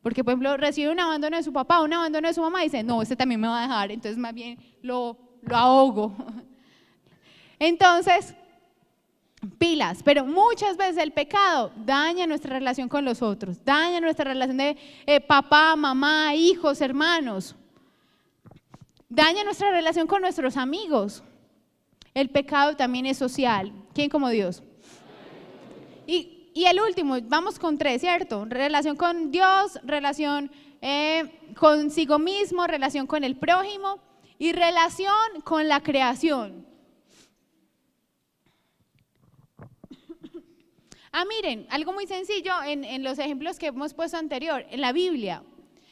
Porque, por ejemplo, recibe un abandono de su papá, un abandono de su mamá y dice, no, este también me va a dejar, entonces más bien lo ahogo. Entonces, pilas, pero muchas veces el pecado daña nuestra relación con los otros, daña nuestra relación de papá, mamá, hijos, hermanos, daña nuestra relación con nuestros amigos. El pecado también es social. ¿Quién como Dios? Y el último, vamos con 3, ¿cierto? Relación con Dios, relación consigo mismo, relación con el prójimo y relación con la creación. Miren, algo muy sencillo en los ejemplos que hemos puesto anterior, en la Biblia.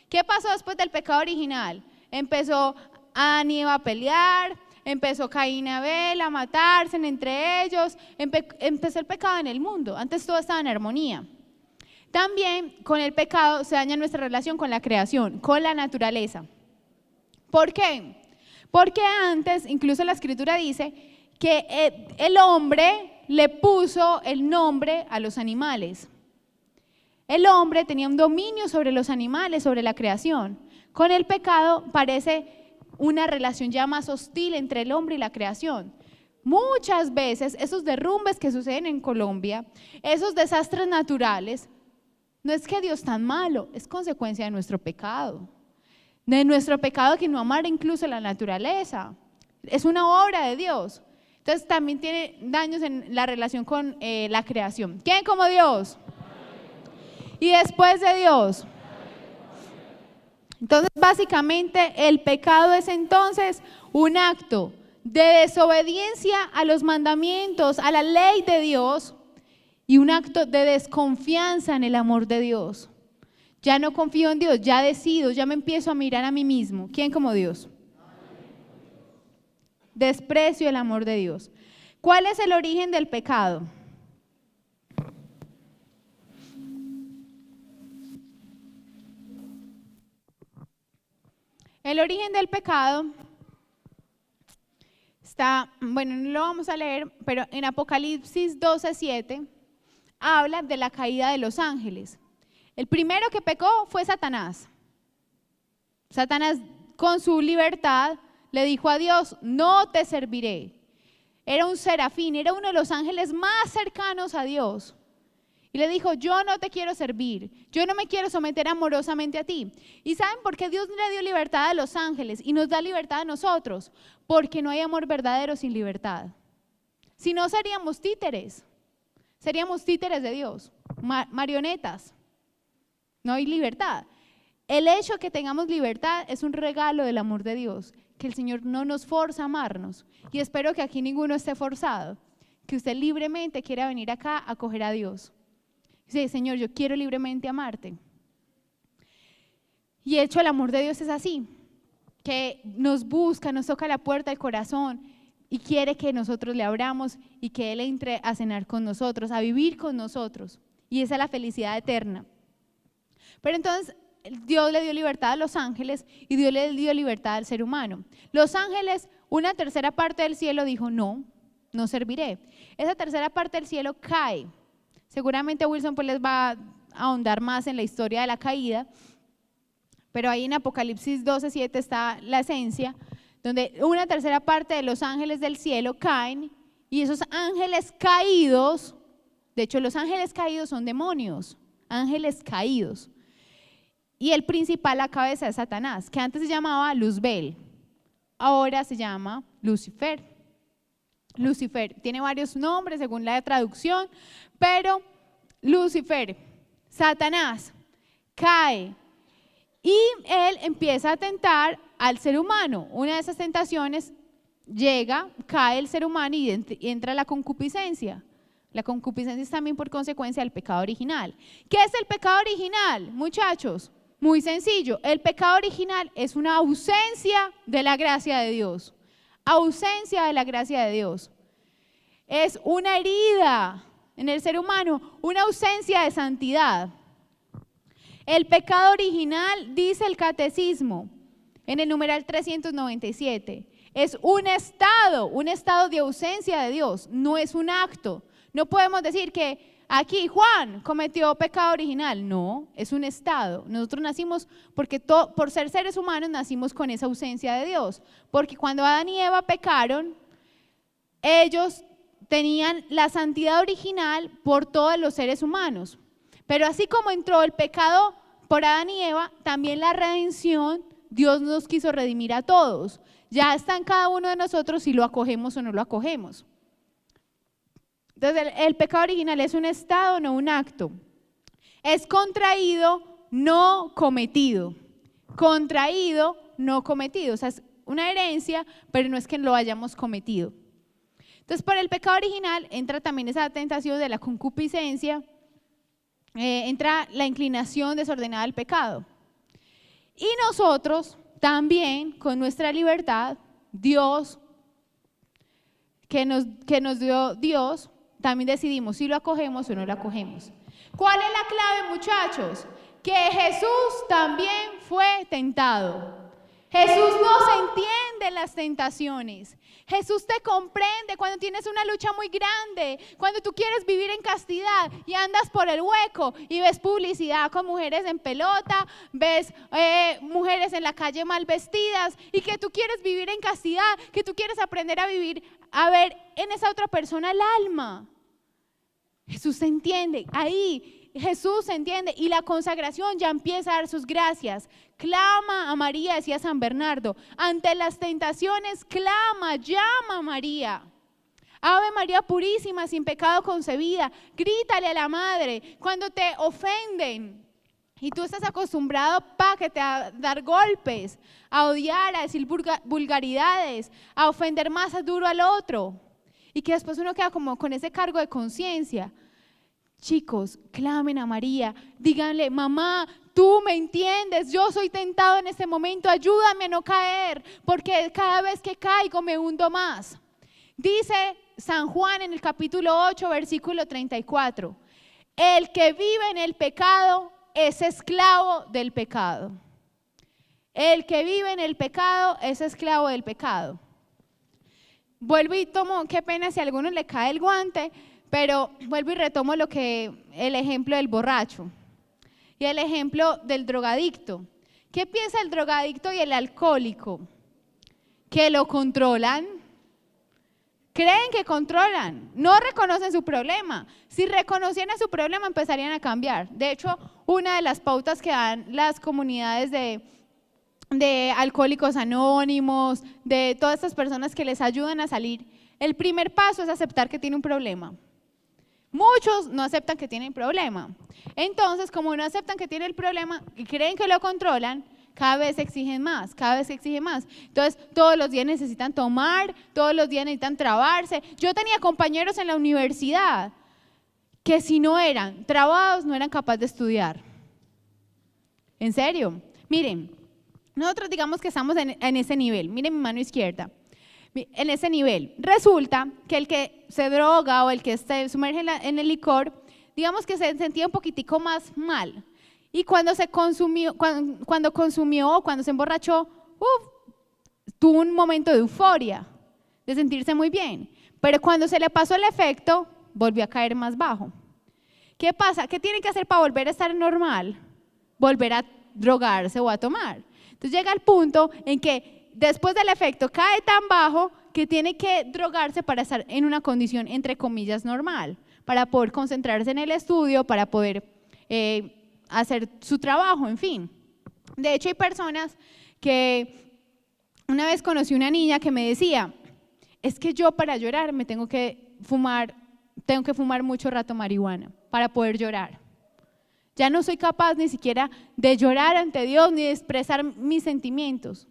¿Qué pasó después del pecado original? Empezó Adán y Eva a pelear, empezó Caín y Abel a matarse entre ellos, empezó el pecado en el mundo. Antes todo estaba en armonía. También con el pecado se daña nuestra relación con la creación, con la naturaleza. ¿Por qué? Porque antes, incluso la Escritura dice que el hombre le puso el nombre a los animales. El hombre tenía un dominio sobre los animales, sobre la creación. Con el pecado parece una relación ya más hostil entre el hombre y la creación. Muchas veces esos derrumbes que suceden en Colombia, esos desastres naturales, no es que Dios tan malo, es consecuencia de nuestro pecado que no amara incluso la naturaleza. Es una obra de Dios. Entonces también tiene daños en la relación con la creación. ¿Quién como Dios? Y después de Dios. Entonces básicamente el pecado es entonces un acto de desobediencia a los mandamientos, a la ley de Dios y un acto de desconfianza en el amor de Dios. Ya no confío en Dios, ya decido, ya me empiezo a mirar a mí mismo. ¿Quién como Dios? Desprecio el amor de Dios. ¿Cuál es el origen del pecado? El origen del pecado está, bueno, no lo vamos a leer, pero en Apocalipsis 12:7 habla de la caída de los ángeles. El primero que pecó fue Satanás. Satanás con su libertad le dijo a Dios, no te serviré. Era un serafín, era uno de los ángeles más cercanos a Dios. Y le dijo, yo no te quiero servir, yo no me quiero someter amorosamente a ti. ¿Y saben por qué Dios le dio libertad a los ángeles y nos da libertad a nosotros? Porque no hay amor verdadero sin libertad. Si no, seríamos títeres de Dios, marionetas. No hay libertad. El hecho de que tengamos libertad es un regalo del amor de Dios, que el Señor no nos forza a amarnos. Y espero que aquí ninguno esté forzado, que usted libremente quiera venir acá a acoger a Dios. Dice, Señor, yo quiero libremente amarte. Y de hecho el amor de Dios es así, que nos busca, nos toca la puerta del corazón y quiere que nosotros le abramos y que Él entre a cenar con nosotros, a vivir con nosotros. Y esa es la felicidad eterna. Pero entonces Dios le dio libertad a los ángeles y Dios le dio libertad al ser humano. Los ángeles, una tercera parte del cielo dijo, no serviré. Esa tercera parte del cielo cae. Seguramente Wilson pues les va a ahondar más en la historia de la caída, pero ahí en Apocalipsis 12:7 está la esencia, donde una tercera parte de los ángeles del cielo caen y esos ángeles caídos, de hecho los ángeles caídos son demonios, ángeles caídos. Y el principal, la cabeza de Satanás, que antes se llamaba Luzbel, ahora se llama Lucifer. Lucifer tiene varios nombres según la traducción, pero Lucifer, Satanás, cae y él empieza a tentar al ser humano. Una de esas tentaciones cae el ser humano y entra la concupiscencia. La concupiscencia es también por consecuencia del pecado original. ¿Qué es el pecado original, muchachos? Muy sencillo, el pecado original es una ausencia de la gracia de Dios. Ausencia de la gracia de Dios. Es una herida en el ser humano, una ausencia de santidad. El pecado original, dice el catecismo, en el numeral 397. Es un estado de ausencia de Dios, no es un acto. No podemos decir que aquí Juan cometió pecado original, no, es un estado. Nosotros nacimos porque por ser seres humanos nacimos con esa ausencia de Dios, porque cuando Adán y Eva pecaron, ellos tenían la santidad original por todos los seres humanos. Pero así como entró el pecado por Adán y Eva, también la redención, Dios nos quiso redimir a todos. Ya está en cada uno de nosotros si lo acogemos o no lo acogemos. Entonces el pecado original es un estado, no un acto. Es contraído, no cometido. Contraído, no cometido. O sea, es una herencia, pero no es que lo hayamos cometido. Entonces, por el pecado original entra también esa tentación de la concupiscencia, entra la inclinación desordenada al pecado. Y nosotros también, con nuestra libertad, Dios, que nos dio Dios, también decidimos si lo acogemos o no lo acogemos. ¿Cuál es la clave, muchachos? Que Jesús también fue tentado. Jesús nos entiende las tentaciones. Jesús te comprende cuando tienes una lucha muy grande, cuando tú quieres vivir en castidad y andas por el hueco y ves publicidad con mujeres en pelota, ves mujeres en la calle mal vestidas y que tú quieres vivir en castidad, que tú quieres aprender a vivir, a ver en esa otra persona el alma. Jesús te entiende, ahí Jesús se entiende y la consagración ya empieza a dar sus gracias. Clama a María, decía San Bernardo, ante las tentaciones clama, llama a María. Ave María purísima, sin pecado concebida, grítale a la madre cuando te ofenden y tú estás acostumbrado a dar golpes, a odiar, a decir vulgaridades, a ofender más duro al otro y que después uno queda como con ese cargo de conciencia. Chicos, clamen a María, díganle, mamá, tú me entiendes, yo soy tentado en este momento, ayúdame a no caer, porque cada vez que caigo me hundo más. Dice San Juan en el capítulo 8, versículo 34, el que vive en el pecado es esclavo del pecado. El que vive en el pecado es esclavo del pecado. Vuelvo y tomo, qué pena si a alguno le cae el guante, pero vuelvo y retomo el ejemplo del borracho y el ejemplo del drogadicto. ¿Qué piensa el drogadicto y el alcohólico? ¿Que lo controlan? Creen que controlan, no reconocen su problema. Si reconocieran su problema empezarían a cambiar. De hecho, una de las pautas que dan las comunidades de alcohólicos anónimos, de todas estas personas que les ayudan a salir, el primer paso es aceptar que tiene un problema. Muchos no aceptan que tienen problema. Entonces, como no aceptan que tienen el problema y creen que lo controlan, cada vez exigen más, cada vez exigen más. Entonces, todos los días necesitan tomar, todos los días necesitan trabarse. Yo tenía compañeros en la universidad que si no eran trabados, no eran capaces de estudiar. ¿En serio? Miren, nosotros digamos que estamos en ese nivel. Miren mi mano izquierda. En ese nivel, resulta que el que se droga o el que se sumerge en el licor, digamos que se sentía un poquitico más mal. Y cuando se consumió, cuando se emborrachó, tuvo un momento de euforia, de sentirse muy bien. Pero cuando se le pasó el efecto, volvió a caer más bajo. ¿Qué pasa? ¿Qué tiene que hacer para volver a estar normal? Volver a drogarse o a tomar. Entonces llega el punto en que después del efecto cae tan bajo que tiene que drogarse para estar en una condición entre comillas normal, para poder concentrarse en el estudio, para poder hacer su trabajo, en fin. De hecho hay personas que una vez conocí una niña que me decía, es que yo para llorar me tengo que fumar mucho rato marihuana para poder llorar. Ya no soy capaz ni siquiera de llorar ante Dios ni de expresar mis sentimientos.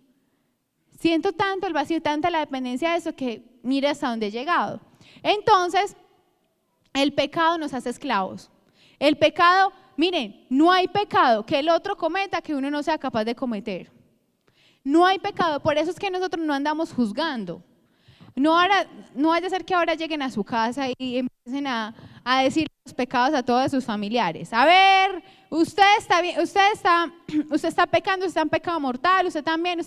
Siento tanto el vacío, tanta la dependencia de eso que mira hasta dónde he llegado. Entonces, el pecado nos hace esclavos. El pecado, miren, no hay pecado que el otro cometa que uno no sea capaz de cometer. No hay pecado, por eso es que nosotros no andamos juzgando. No vaya a ser que ahora lleguen a su casa y empiecen a a decir los pecados a todos sus familiares. A ver, usted está bien, usted está pecando, usted está en pecado mortal, usted también.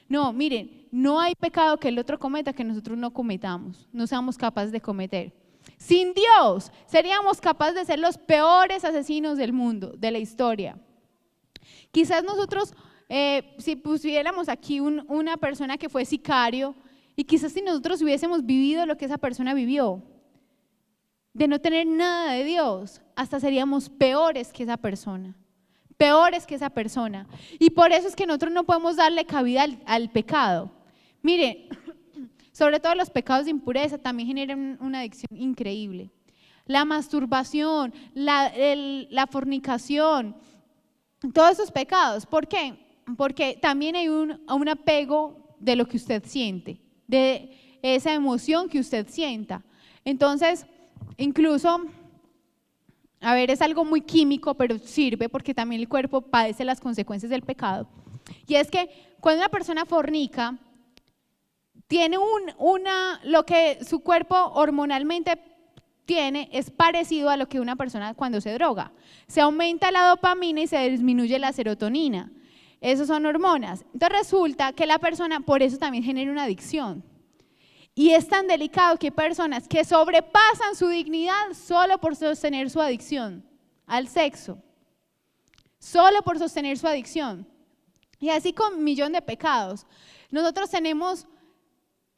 No, miren, no hay pecado que el otro cometa que nosotros no cometamos, no seamos capaces de cometer. Sin Dios seríamos capaces de ser los peores asesinos del mundo, de la historia. Quizás nosotros, si pusiéramos aquí una persona que fue sicario, y quizás si nosotros hubiésemos vivido lo que esa persona vivió, de no tener nada de Dios, hasta seríamos peores que esa persona. Y por eso es que nosotros no podemos darle cabida al pecado. Miren, sobre todo los pecados de impureza también generan una adicción increíble. La masturbación, la fornicación, todos esos pecados. ¿Por qué? Porque también hay un apego de lo que usted siente, de esa emoción que usted sienta. Entonces, incluso, a ver, es algo muy químico, pero sirve porque también el cuerpo padece las consecuencias del pecado. Y es que cuando una persona fornica, tiene lo que su cuerpo hormonalmente tiene es parecido a lo que una persona cuando se droga. Se aumenta la dopamina y se disminuye la serotonina. Esas son hormonas. Entonces resulta que la persona por eso también genera una adicción. Y es tan delicado que hay personas que sobrepasan su dignidad solo por sostener su adicción al sexo. Solo por sostener su adicción. Y así con un millón de pecados. Nosotros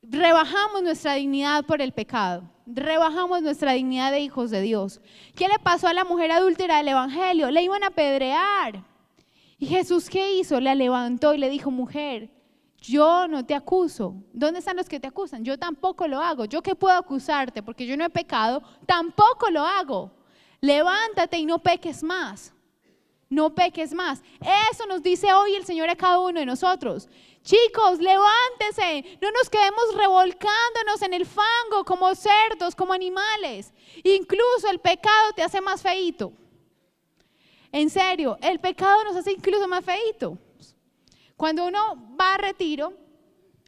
rebajamos nuestra dignidad por el pecado. Rebajamos nuestra dignidad de hijos de Dios. ¿Qué le pasó a la mujer adúltera del evangelio? Le iban a apedrear. ¿Y Jesús qué hizo? La levantó y le dijo, mujer, yo no te acuso. ¿Dónde están los que te acusan? Yo tampoco lo hago. ¿Yo qué puedo acusarte? Porque yo no he pecado, tampoco lo hago. Levántate y no peques más. No peques más. Eso nos dice hoy el Señor a cada uno de nosotros. Chicos, levántense, no nos quedemos revolcándonos en el fango como cerdos, como animales. Incluso el pecado te hace más feíto. En serio, el pecado nos hace incluso más feíto. Cuando uno va a retiro,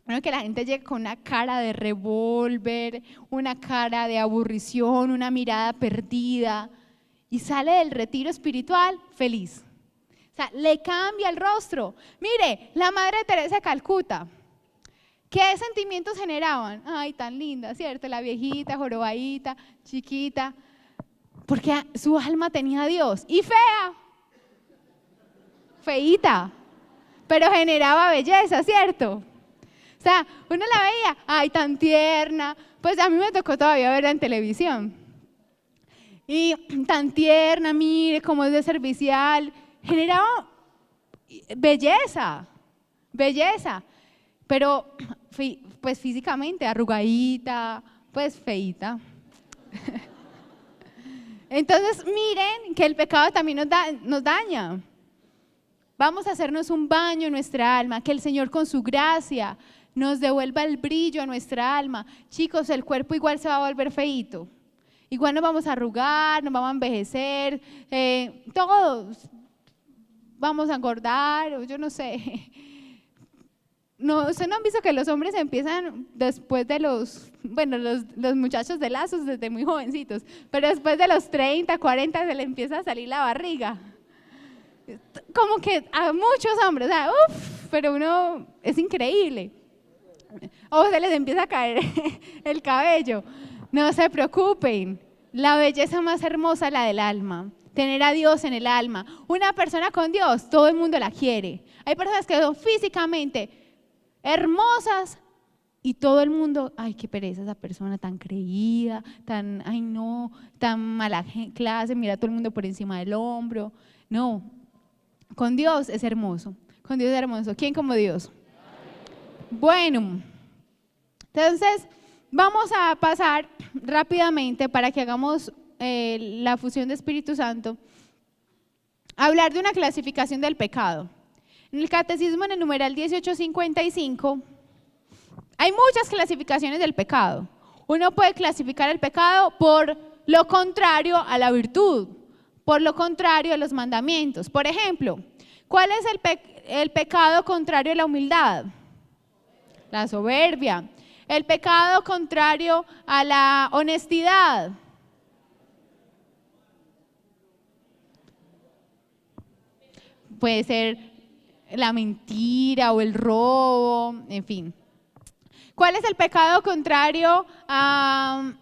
bueno, que la gente llega con una cara de revólver, una cara de aburrición, una mirada perdida y sale del retiro espiritual feliz. O sea, le cambia el rostro. Mire, la Madre Teresa de Calcuta, ¿qué sentimientos generaban? Ay, tan linda, ¿cierto? La viejita, jorobadita, chiquita, porque su alma tenía a Dios. Y fea, feíta, pero generaba belleza, ¿cierto? O sea, uno la veía, ay, tan tierna, pues a mí me tocó todavía verla en televisión. Y tan tierna, mire cómo es de servicial, generaba belleza, pero pues físicamente arrugadita, pues feíta. Entonces miren que el pecado también nos daña. Vamos a hacernos un baño en nuestra alma, que el Señor con su gracia nos devuelva el brillo a nuestra alma. Chicos, el cuerpo igual se va a volver feíto, igual nos vamos a arrugar, nos vamos a envejecer, todos vamos a engordar, o yo no sé. No, ¿ustedes no han visto que los hombres empiezan después de los muchachos de lazos desde muy jovencitos, pero después de los 30, 40 se les empieza a salir la barriga? Como que a muchos hombres, o sea, pero uno es increíble. O se les empieza a caer el cabello. No se preocupen, la belleza más hermosa es la del alma. Tener a Dios en el alma. Una persona con Dios, todo el mundo la quiere. Hay personas que son físicamente hermosas y todo el mundo, ay, qué pereza esa persona tan creída, tan, ay no, tan mala clase, mira a todo el mundo por encima del hombro. No, con Dios es hermoso, con Dios es hermoso. ¿Quién como Dios? Bueno, entonces vamos a pasar rápidamente para que hagamos la fusión de Espíritu Santo, a hablar de una clasificación del pecado. En el Catecismo, en el numeral 1855, hay muchas clasificaciones del pecado. Uno puede clasificar el pecado por lo contrario a la virtud, por lo contrario a los mandamientos. Por ejemplo, ¿cuál es el pecado contrario a la humildad? La soberbia. El pecado contrario a la honestidad, puede ser la mentira o el robo, en fin. ¿Cuál es el pecado contrario a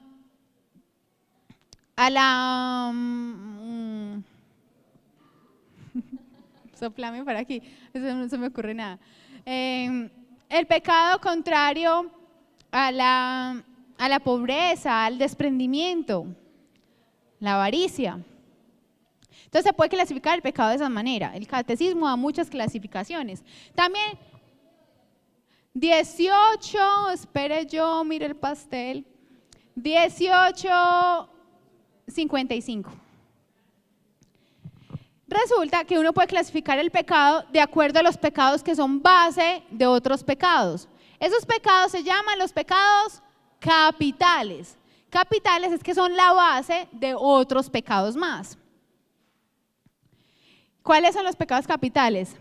la... Soplame para aquí, eso no se me ocurre nada. El pecado contrario a la pobreza, al desprendimiento, la avaricia. Entonces se puede clasificar el pecado de esa manera. El catecismo da muchas clasificaciones. También 18, espere yo, mire el pastel, 18:55. Resulta que uno puede clasificar el pecado de acuerdo a los pecados que son base de otros pecados. Esos pecados se llaman los pecados capitales. Capitales es que son la base de otros pecados más. ¿Cuáles son los pecados capitales?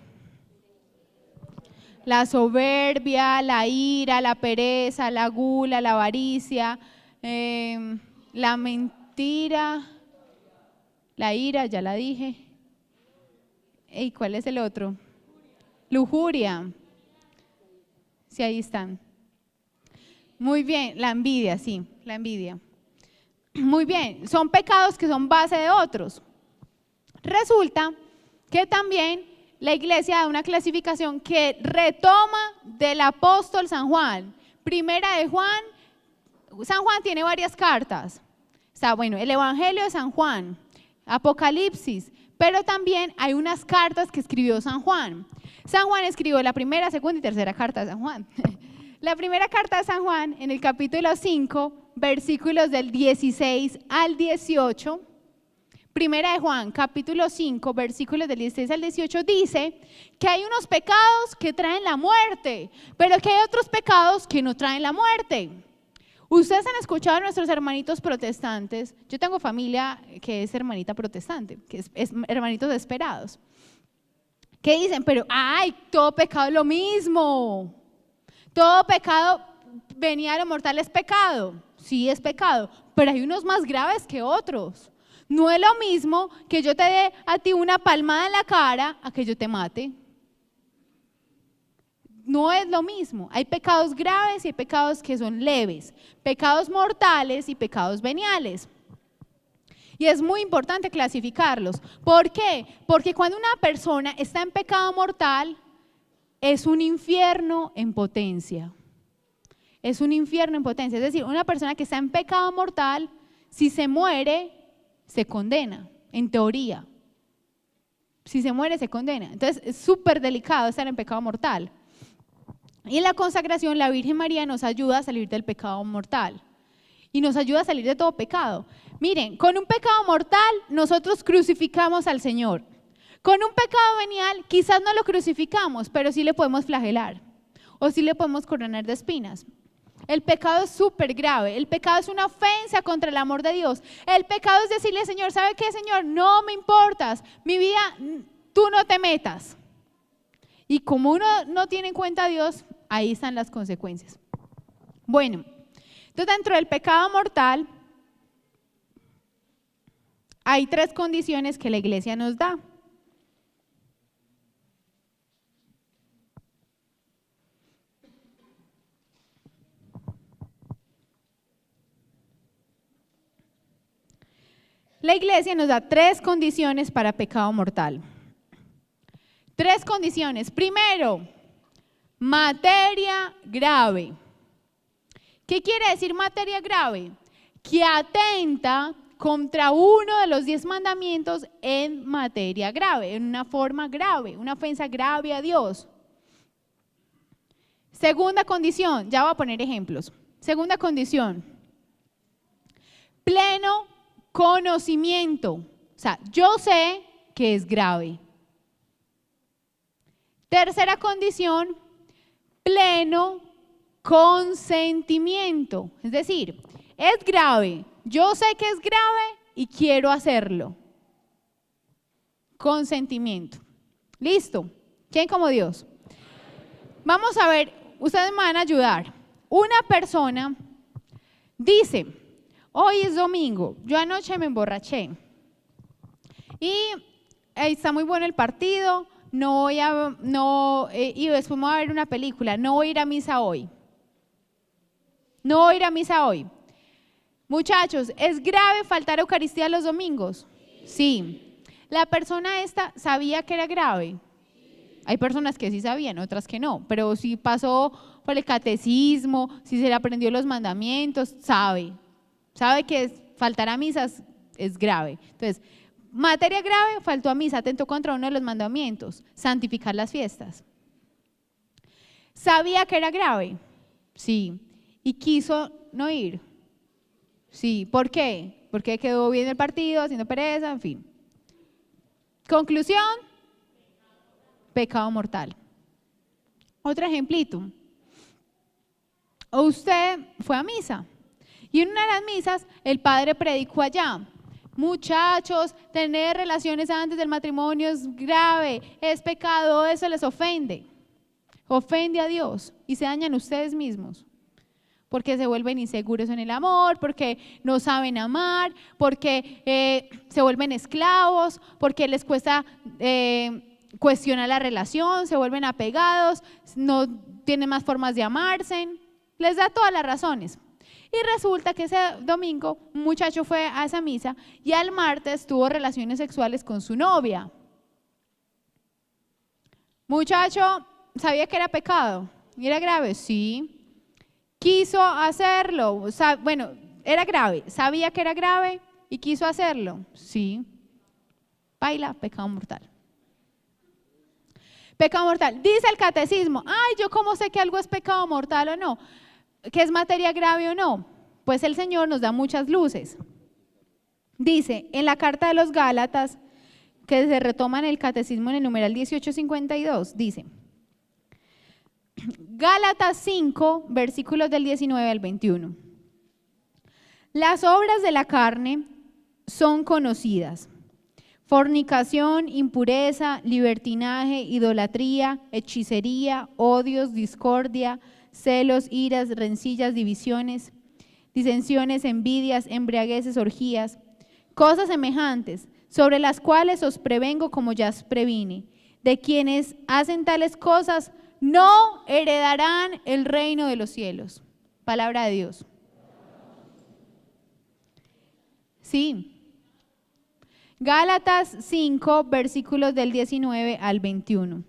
La soberbia, la ira, la pereza, la gula, la avaricia, la mentira, la ira, ya la dije. ¿Y cuál es el otro? Lujuria. Sí, ahí están. Muy bien, la envidia, sí, la envidia. Muy bien, son pecados que son base de otros. Resulta que también la iglesia da una clasificación que retoma del apóstol San Juan. Primera de Juan, San Juan tiene varias cartas. Está, bueno, el Evangelio de San Juan, Apocalipsis, pero también hay unas cartas que escribió San Juan. San Juan escribió la primera, segunda y tercera carta de San Juan. La primera carta de San Juan, en el capítulo 5, versículos del 16 al 18, Primera de Juan, capítulo 5, versículos del 16 al 18, dice que hay unos pecados que traen la muerte, pero que hay otros pecados que no traen la muerte. Ustedes han escuchado a nuestros hermanitos protestantes. Yo tengo familia que es hermanita protestante, que es hermanitos esperados, que dicen, pero ay, todo pecado es lo mismo. Todo pecado, venir a lo mortal es pecado. Sí, es pecado, pero hay unos más graves que otros. No es lo mismo que yo te dé a ti una palmada en la cara a que yo te mate. No es lo mismo. Hay pecados graves y hay pecados que son leves, pecados mortales y pecados veniales. Y es muy importante clasificarlos. ¿Por qué? Porque cuando una persona está en pecado mortal, es un infierno en potencia. Es un infierno en potencia. Es decir, una persona que está en pecado mortal, si se muere, se condena, en teoría. Si se muere, se condena. Entonces, es súper delicado estar en pecado mortal. Y en la consagración, la Virgen María nos ayuda a salir del pecado mortal. Y nos ayuda a salir de todo pecado. Miren, con un pecado mortal, nosotros crucificamos al Señor. Con un pecado venial, quizás no lo crucificamos, pero sí le podemos flagelar. O sí le podemos coronar de espinas. El pecado es súper grave. El pecado es una ofensa contra el amor de Dios. El pecado es decirle al Señor, ¿sabe qué, Señor? No me importas. Mi vida, tú no te metas. Y como uno no tiene en cuenta a Dios, ahí están las consecuencias. Bueno, entonces dentro del pecado mortal hay 3 condiciones que la iglesia nos da. La iglesia nos da 3 condiciones para pecado mortal. 3 condiciones. Primero, materia grave. ¿Qué quiere decir materia grave? Que atenta contra uno de los 10 mandamientos en materia grave, en una forma grave, una ofensa grave a Dios. Segunda condición, ya voy a poner ejemplos. Segunda condición, pleno conocimiento. O sea, yo sé que es grave. Tercera condición, pleno consentimiento. Es decir, es grave, yo sé que es grave y quiero hacerlo. Consentimiento. ¿Listo? ¿Quién como Dios? Vamos a ver, ustedes me van a ayudar. Una persona dice, hoy es domingo, yo anoche me emborraché y está muy bueno el partido, y después me voy a ver una película, no voy a ir a misa hoy. No voy a ir a misa hoy. Muchachos, ¿es grave faltar a Eucaristía los domingos? Sí. ¿La persona esta sabía que era grave? Hay personas que sí sabían, otras que no, pero si pasó por el catecismo, si se le aprendió los mandamientos, sabe que faltar a misas es grave. Entonces, materia grave, faltó a misa, atentó contra uno de los mandamientos, santificar las fiestas. ¿Sabía que era grave? Sí. ¿Y quiso no ir? Sí. ¿Por qué? Porque quedó bien el partido, haciendo pereza, en fin. Conclusión, pecado mortal. Otro ejemplito. Usted fue a misa y en una de las misas el padre predicó allá: muchachos, tener relaciones antes del matrimonio es grave, es pecado, eso les ofende a Dios y se dañan ustedes mismos, porque se vuelven inseguros en el amor, porque no saben amar, porque se vuelven esclavos, porque les cuesta cuestionar la relación, se vuelven apegados, no tienen más formas de amarse, les da todas las razones. Y resulta que ese domingo un muchacho fue a esa misa y al martes tuvo relaciones sexuales con su novia. Muchacho, ¿sabía que era pecado? ¿Y era grave? Sí. ¿Quiso hacerlo? Bueno, era grave. ¿Sabía que era grave y quiso hacerlo? Sí. Baila, pecado mortal. Pecado mortal. Dice el catecismo: ay, ¿yo cómo sé que algo es pecado mortal o no? ¿Que es materia grave o no? Pues el Señor nos da muchas luces. Dice en la carta de los Gálatas, que se retoma en el catecismo en el numeral 1852, dice: Gálatas 5, versículos del 19 al 21. Las obras de la carne son conocidas: fornicación, impureza, libertinaje, idolatría, hechicería, odios, discordia, celos, iras, rencillas, divisiones, disensiones, envidias, embriagueces, orgías, cosas semejantes, sobre las cuales os prevengo como ya os previne. De quienes hacen tales cosas no heredarán el reino de los cielos. Palabra de Dios. Sí. Gálatas 5, versículos del 19 al 21.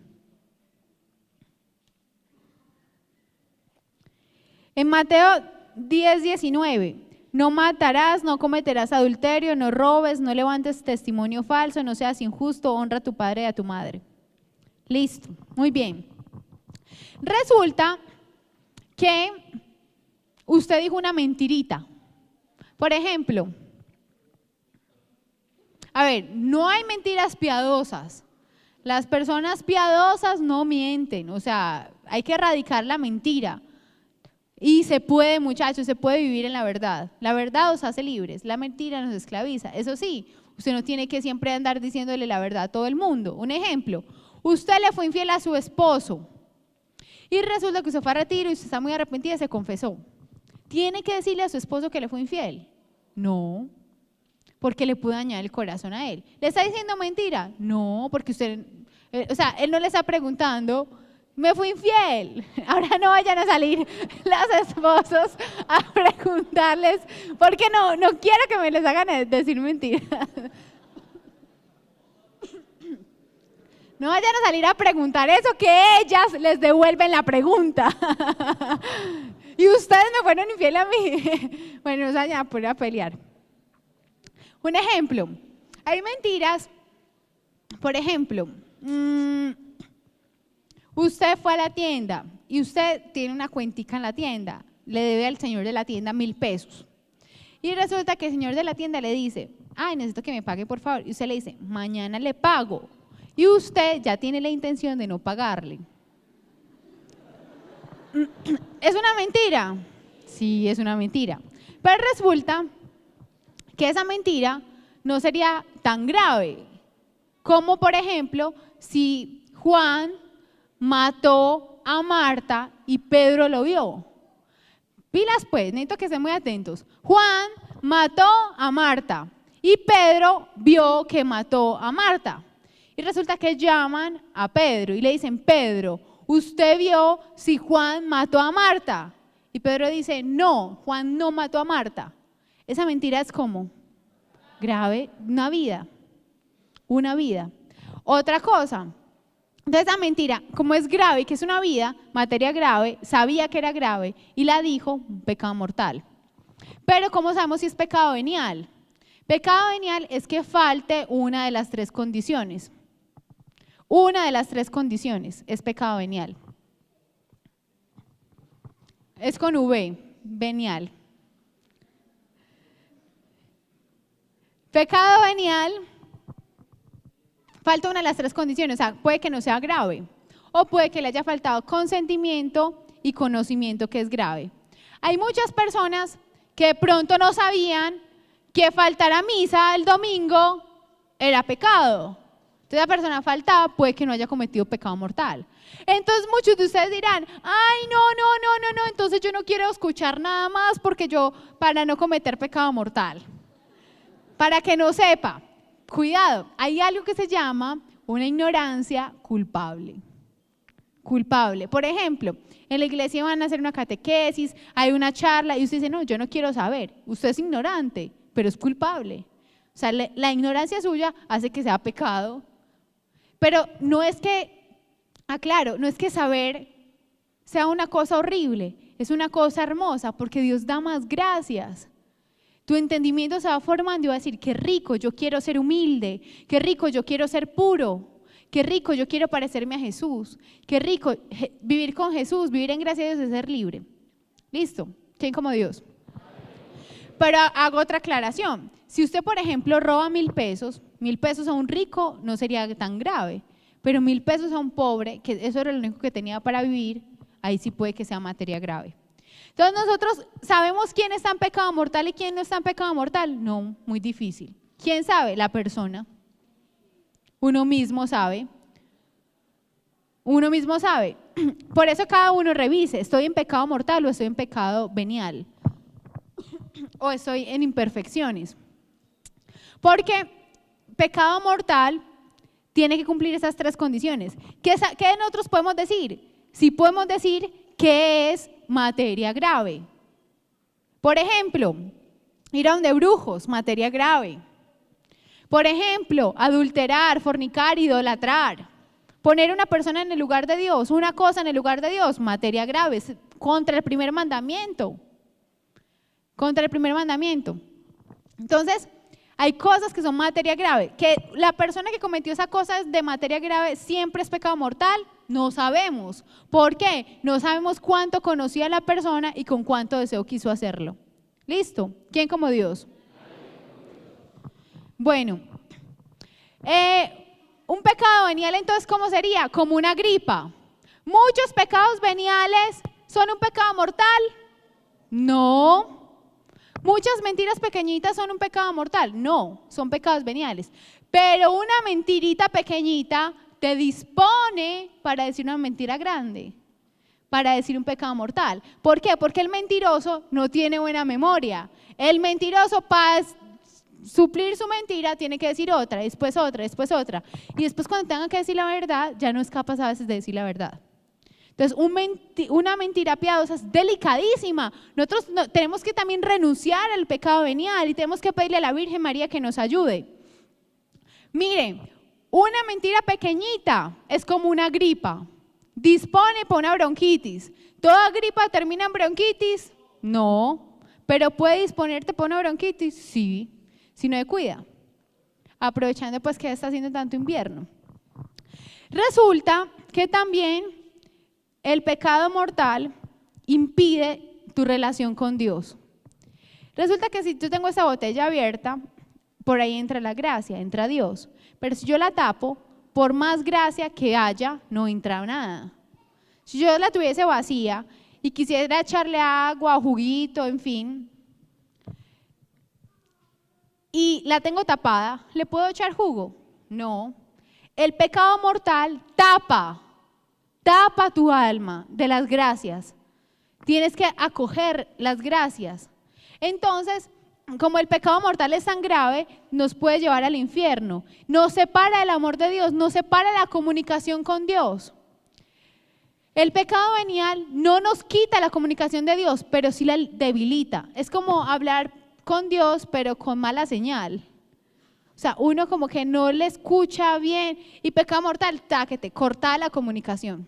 En Mateo 10, 19, no matarás, no cometerás adulterio, no robes, no levantes testimonio falso, no seas injusto, honra a tu padre y a tu madre. Listo, muy bien. Resulta que usted dijo una mentirita. Por ejemplo, a ver, no hay mentiras piadosas. Las personas piadosas no mienten, o sea, hay que erradicar la mentira. Y se puede, muchachos, se puede vivir en la verdad. La verdad os hace libres, la mentira nos esclaviza. Eso sí, usted no tiene que siempre andar diciéndole la verdad a todo el mundo. Un ejemplo, usted le fue infiel a su esposo y resulta que usted fue a retiro y usted está muy arrepentida y se confesó. ¿Tiene que decirle a su esposo que le fue infiel? No, porque le pudo dañar el corazón a él. ¿Le está diciendo mentira? No, porque usted, él no le está preguntando: me fui infiel. Ahora no vayan a salir los esposos a preguntarles, porque no quiero que me les hagan decir mentiras. No vayan a salir a preguntar eso, que ellas les devuelven la pregunta. Y ustedes me fueron infiel a mí. Bueno, o sea, ya por a pelear. Un ejemplo, hay mentiras, por ejemplo, usted fue a la tienda y usted tiene una cuentica en la tienda, le debe al señor de la tienda 1,000 pesos. Y resulta que el señor de la tienda le dice: ay, necesito que me pague, por favor. Y usted le dice: mañana le pago. Y usted ya tiene la intención de no pagarle. ¿Es una mentira? Sí, es una mentira. Pero resulta que esa mentira no sería tan grave como, por ejemplo, si Juan mató a Marta y Pedro lo vio. Pilas pues, necesito que estén muy atentos. Juan mató a Marta y Pedro vio que mató a Marta. Y resulta que llaman a Pedro y le dicen, Pedro, ¿usted vio si Juan mató a Marta? Y Pedro dice, no, Juan no mató a Marta. Esa mentira es como grave, una vida. Otra cosa, entonces esa mentira, como es grave y que es una vida, materia grave, sabía que era grave y la dijo, un pecado mortal. Pero ¿cómo sabemos si es pecado venial? Pecado venial es que falte una de las tres condiciones. Una de las tres condiciones es pecado venial. Es con V, venial. Pecado venial, falta una de las tres condiciones, o sea, puede que no sea grave, o puede que le haya faltado consentimiento y conocimiento, que es grave. Hay muchas personas que de pronto no sabían que faltar a misa el domingo era pecado. Entonces la persona faltaba, puede que no haya cometido pecado mortal. Entonces muchos de ustedes dirán, ay, no, entonces yo no quiero escuchar nada más porque yo, para no cometer pecado mortal. Para que no sepa, cuidado, hay algo que se llama una ignorancia culpable. Culpable. Por ejemplo, en la iglesia van a hacer una catequesis, hay una charla y usted dice, no, yo no quiero saber. Usted es ignorante, pero es culpable. O sea, la ignorancia suya hace que sea pecado. Pero no es que, aclaro, no es que saber sea una cosa horrible, es una cosa hermosa porque Dios da más gracias. Tu entendimiento se va formando y va a decir, qué rico, yo quiero ser humilde, qué rico, yo quiero ser puro, qué rico, yo quiero parecerme a Jesús, qué rico, vivir con Jesús, vivir en gracia de Dios es ser libre. ¿Listo? ¿Quién como Dios? Pero hago otra aclaración. Si usted, por ejemplo, roba 1,000 pesos, 1,000 pesos a un rico no sería tan grave, pero 1,000 pesos a un pobre, que eso era lo único que tenía para vivir, ahí sí puede que sea materia grave. Entonces nosotros sabemos quién está en pecado mortal y quién no está en pecado mortal. No, muy difícil. ¿Quién sabe? La persona. Uno mismo sabe. Uno mismo sabe. Por eso cada uno revise, ¿estoy en pecado mortal o estoy en pecado venial? O estoy en imperfecciones. Porque pecado mortal tiene que cumplir esas tres condiciones. ¿Qué nosotros podemos decir? Sí podemos decir que es materia grave. Por ejemplo, ir a donde brujos, materia grave. Por ejemplo, adulterar, fornicar, idolatrar. Poner una persona en el lugar de Dios, una cosa en el lugar de Dios, materia grave, es contra el primer mandamiento. Contra el primer mandamiento. Entonces, hay cosas que son materia grave. Que la persona que cometió esa cosa de materia grave siempre es pecado mortal, no sabemos. ¿Por qué? No sabemos cuánto conocía a la persona y con cuánto deseo quiso hacerlo. ¿Listo? ¿Quién como Dios? Bueno, un pecado venial entonces, ¿cómo sería? Como una gripa. ¿Muchos pecados veniales son un pecado mortal? No. ¿Muchas mentiras pequeñitas son un pecado mortal? No, son pecados veniales. Pero una mentirita pequeñita te dispone para decir una mentira grande, para decir un pecado mortal. ¿Por qué? Porque el mentiroso no tiene buena memoria. El mentiroso, para suplir su mentira, tiene que decir otra, después otra, después otra. Y después cuando tenga que decir la verdad, ya no es capaz a veces de decir la verdad. Entonces, una mentira piadosa es delicadísima. Nosotros tenemos que también renunciar al pecado venial y tenemos que pedirle a la Virgen María que nos ayude. Mire, una mentira pequeñita es como una gripa. Dispone para una bronquitis. ¿Toda gripa termina en bronquitis? No. ¿Pero puede disponerte para una bronquitis? Sí, si no se cuida. Aprovechando pues que está haciendo tanto invierno. Resulta que también el pecado mortal impide tu relación con Dios. Resulta que si yo tengo esa botella abierta, por ahí entra la gracia, entra Dios. Pero si yo la tapo, por más gracia que haya, no entra nada. Si yo la tuviese vacía y quisiera echarle agua, juguito, en fin, y la tengo tapada, ¿le puedo echar jugo? No. El pecado mortal tapa tu alma de las gracias. Tienes que acoger las gracias. Entonces, como el pecado mortal es tan grave, nos puede llevar al infierno. Nos separa del amor de Dios, nos separa de la comunicación con Dios. El pecado venial no nos quita la comunicación de Dios, pero sí la debilita. Es como hablar con Dios, pero con mala señal. O sea, uno como que no le escucha bien. Y pecado mortal, táquete, corta la comunicación.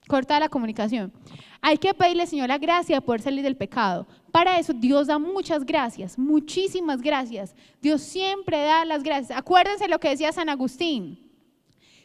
Corta la comunicación. Hay que pedirle al Señor la gracia de poder salir del pecado. Para eso Dios da muchas gracias, muchísimas gracias. Dios siempre da las gracias. Acuérdense lo que decía San Agustín.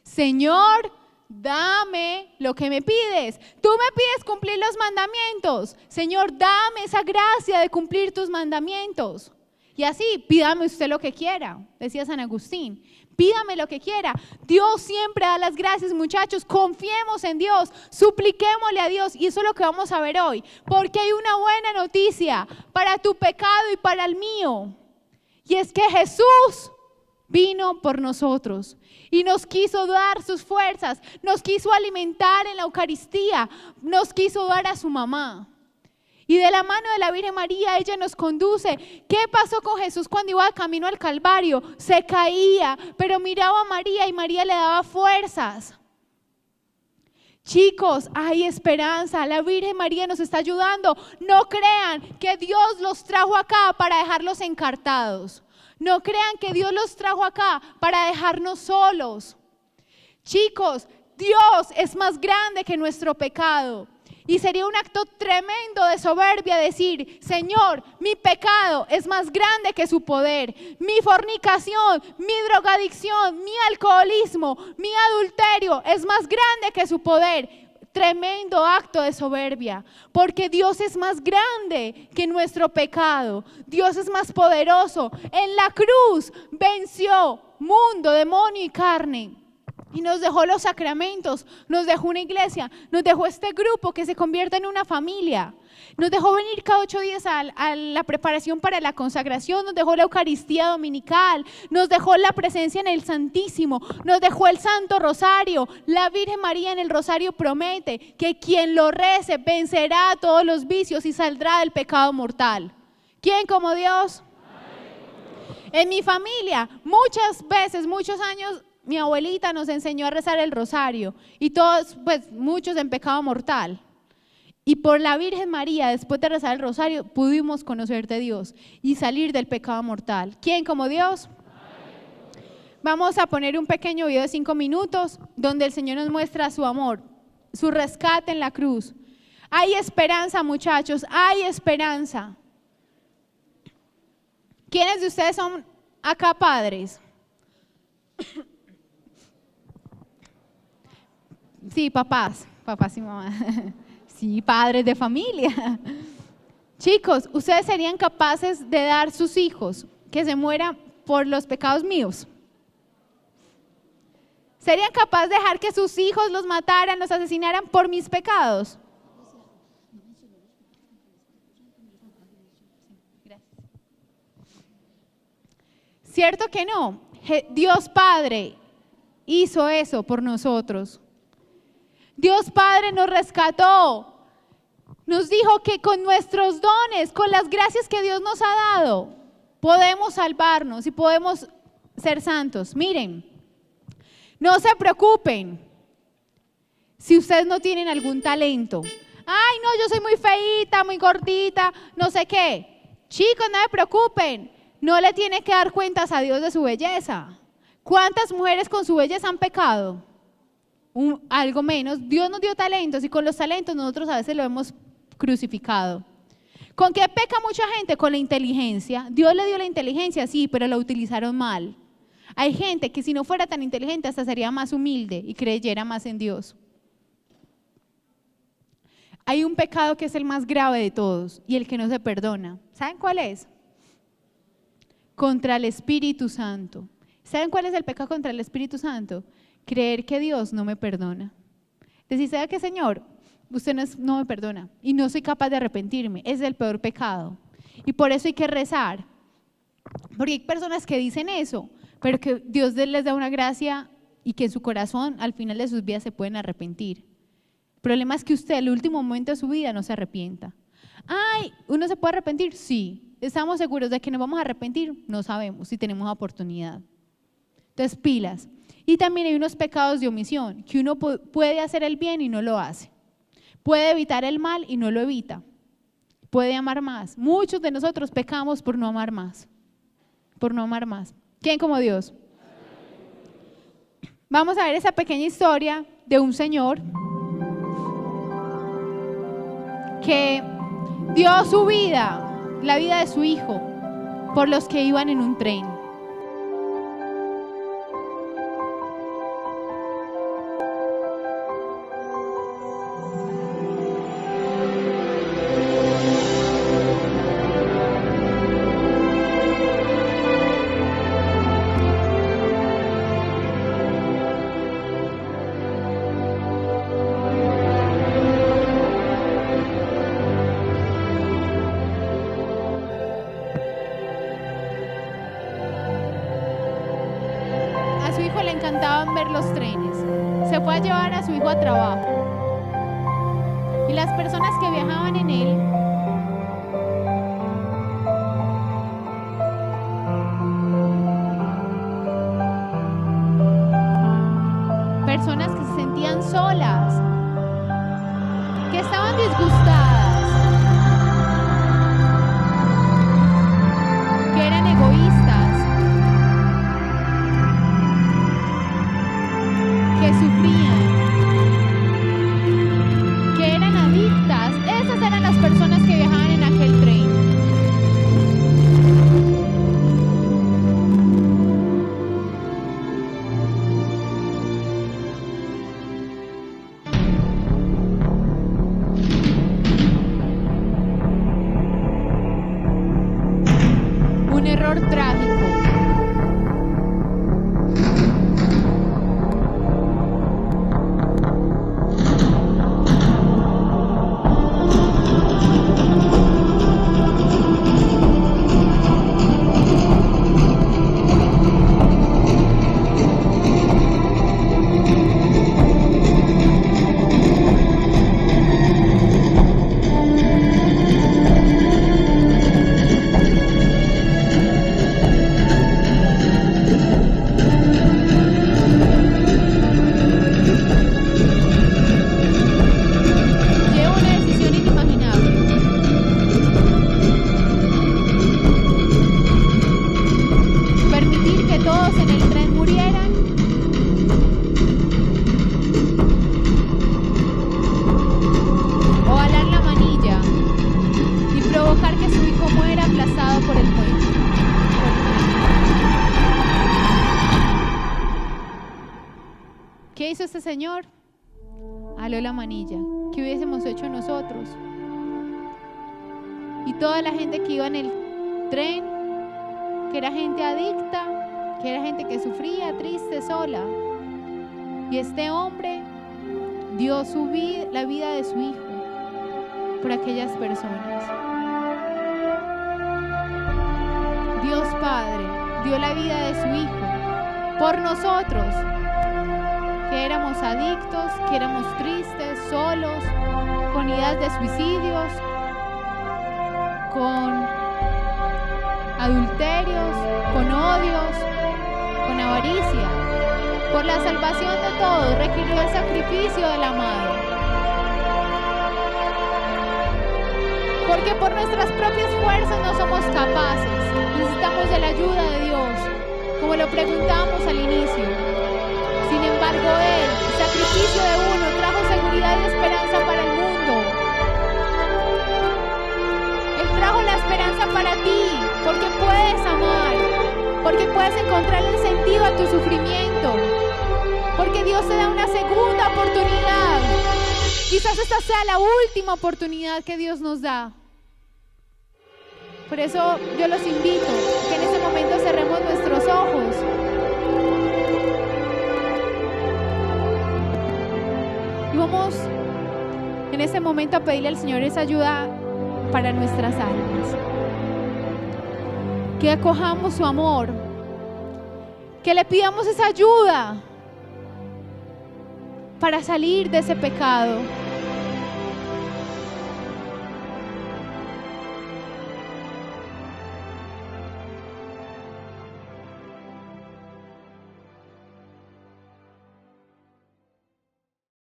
Señor, dame lo que me pides. Tú me pides cumplir los mandamientos. Señor, dame esa gracia de cumplir tus mandamientos. Y así, pídame usted lo que quiera, decía San Agustín. Pídame lo que quiera. Dios siempre da las gracias, muchachos. Confiemos en Dios, supliquémosle a Dios. Y eso es lo que vamos a ver hoy. Porque hay una buena noticia para tu pecado y para el mío. Y es que Jesús vino por nosotros y nos quiso dar sus fuerzas, nos quiso alimentar en la Eucaristía, nos quiso dar a su mamá. Y de la mano de la Virgen María, ella nos conduce. ¿Qué pasó con Jesús cuando iba de camino al Calvario? Se caía, pero miraba a María y María le daba fuerzas. Chicos, hay esperanza. La Virgen María nos está ayudando. No crean que Dios los trajo acá para dejarlos encartados. No crean que Dios los trajo acá para dejarnos solos. Chicos, Dios es más grande que nuestro pecado. Y sería un acto tremendo de soberbia decir, Señor, mi pecado es más grande que su poder. Mi fornicación, mi drogadicción, mi alcoholismo, mi adulterio es más grande que su poder. Tremendo acto de soberbia, porque Dios es más grande que nuestro pecado. Dios es más poderoso. En la cruz venció mundo, demonio y carne. Y nos dejó los sacramentos, nos dejó una iglesia, nos dejó este grupo que se convierte en una familia. Nos dejó venir cada 8 días a la preparación para la consagración, nos dejó la Eucaristía dominical, nos dejó la presencia en el Santísimo, nos dejó el Santo Rosario. La Virgen María en el Rosario promete que quien lo rece vencerá todos los vicios y saldrá del pecado mortal. ¿Quién como Dios? En mi familia, muchas veces, muchos años, mi abuelita nos enseñó a rezar el rosario y todos, pues muchos en pecado mortal. Y por la Virgen María, después de rezar el rosario, pudimos conocer de Dios y salir del pecado mortal. ¿Quién como Dios? Vamos a poner un pequeño video de 5 minutos donde el Señor nos muestra su amor, su rescate en la cruz. Hay esperanza, muchachos, hay esperanza. ¿Quiénes de ustedes son acá padres? Sí, papás y mamás. Sí, padres de familia. Chicos, ¿ustedes serían capaces de dar sus hijos que se mueran por los pecados míos? ¿Serían capaces de dejar que sus hijos los mataran, los asesinaran por mis pecados? ¿Cierto que no? Dios Padre hizo eso por nosotros. Dios Padre nos rescató, nos dijo que con nuestros dones, con las gracias que Dios nos ha dado, podemos salvarnos y podemos ser santos. Miren, no se preocupen si ustedes no tienen algún talento. Ay, no, yo soy muy feíta, muy gordita, no sé qué. Chicos, no se preocupen, no le tienen que dar cuentas a Dios de su belleza. ¿Cuántas mujeres con su belleza han pecado? Algo menos. Dios nos dio talentos y con los talentos nosotros a veces lo hemos crucificado. ¿Con qué peca mucha gente? Con la inteligencia. Dios le dio la inteligencia, sí, pero la utilizaron mal. Hay gente que si no fuera tan inteligente hasta sería más humilde y creyera más en Dios. Hay un pecado que es el más grave de todos y el que no se perdona. ¿Saben cuál es? Contra el Espíritu Santo. ¿Saben cuál es el pecado contra el Espíritu Santo? Creer que Dios no me perdona. Decir, ¿sabe qué, Señor? Usted no me perdona y no soy capaz de arrepentirme. Es el peor pecado. Y por eso hay que rezar. Porque hay personas que dicen eso, pero que Dios les da una gracia y que en su corazón, al final de sus vidas, se pueden arrepentir. El problema es que usted, en el último momento de su vida, no se arrepienta. Ay, ¿uno se puede arrepentir? Sí. ¿Estamos seguros de que nos vamos a arrepentir? No sabemos si tenemos oportunidad. Entonces, pilas. Y también hay unos pecados de omisión, que uno puede hacer el bien y no lo hace. Puede evitar el mal y no lo evita. Puede amar más. Muchos de nosotros pecamos por no amar más. Por no amar más. ¿Quién como Dios? Vamos a ver esa pequeña historia de un señor que dio su vida, la vida de su hijo, por los que iban en un tren. A su hijo le encantaban ver los trenes. Se fue a llevar a su hijo a trabajo. Y las personas que viajaban en él personas que se sentían solas, que estaban disgustadas, que eran egoístas, que sufrían, que eran adictas. Esas eran las personas que viajaban en aquel tren. Un error trágico. Lleva una decisión inimaginable. Permitir que todos en el tren murieran o alar la manilla y provocar que su hijo muera aplastado por el puente. ¿Qué hizo este señor? Aló la manilla. ¿Qué hubiésemos hecho nosotros? Y toda la gente que iba en el tren, que era gente adicta, que era gente que sufría, triste, sola. Y este hombre dio su vida, la vida de su hijo por aquellas personas. Dios Padre dio la vida de su hijo por nosotros, que éramos adictos, que éramos tristes, solos, con ideas de suicidios, con adulterios, con odios, con avaricia. Por la salvación de todos requirió el sacrificio del amado. Porque por nuestras propias fuerzas no somos capaces, necesitamos de la ayuda de Dios, como lo preguntamos al inicio. Sin embargo, el sacrificio de uno trajo seguridad y esperanza para el mundo. Él trajo la esperanza para ti, porque puedes amar, porque puedes encontrar el sentido a tu sufrimiento, porque Dios te da una segunda oportunidad. Quizás esta sea la última oportunidad que Dios nos da. Por eso yo los invito a que en este momento cerremos nuestros ojos. Y vamos en este momento a pedirle al Señor esa ayuda para nuestras almas. Que acojamos su amor. Que le pidamos esa ayuda para salir de ese pecado.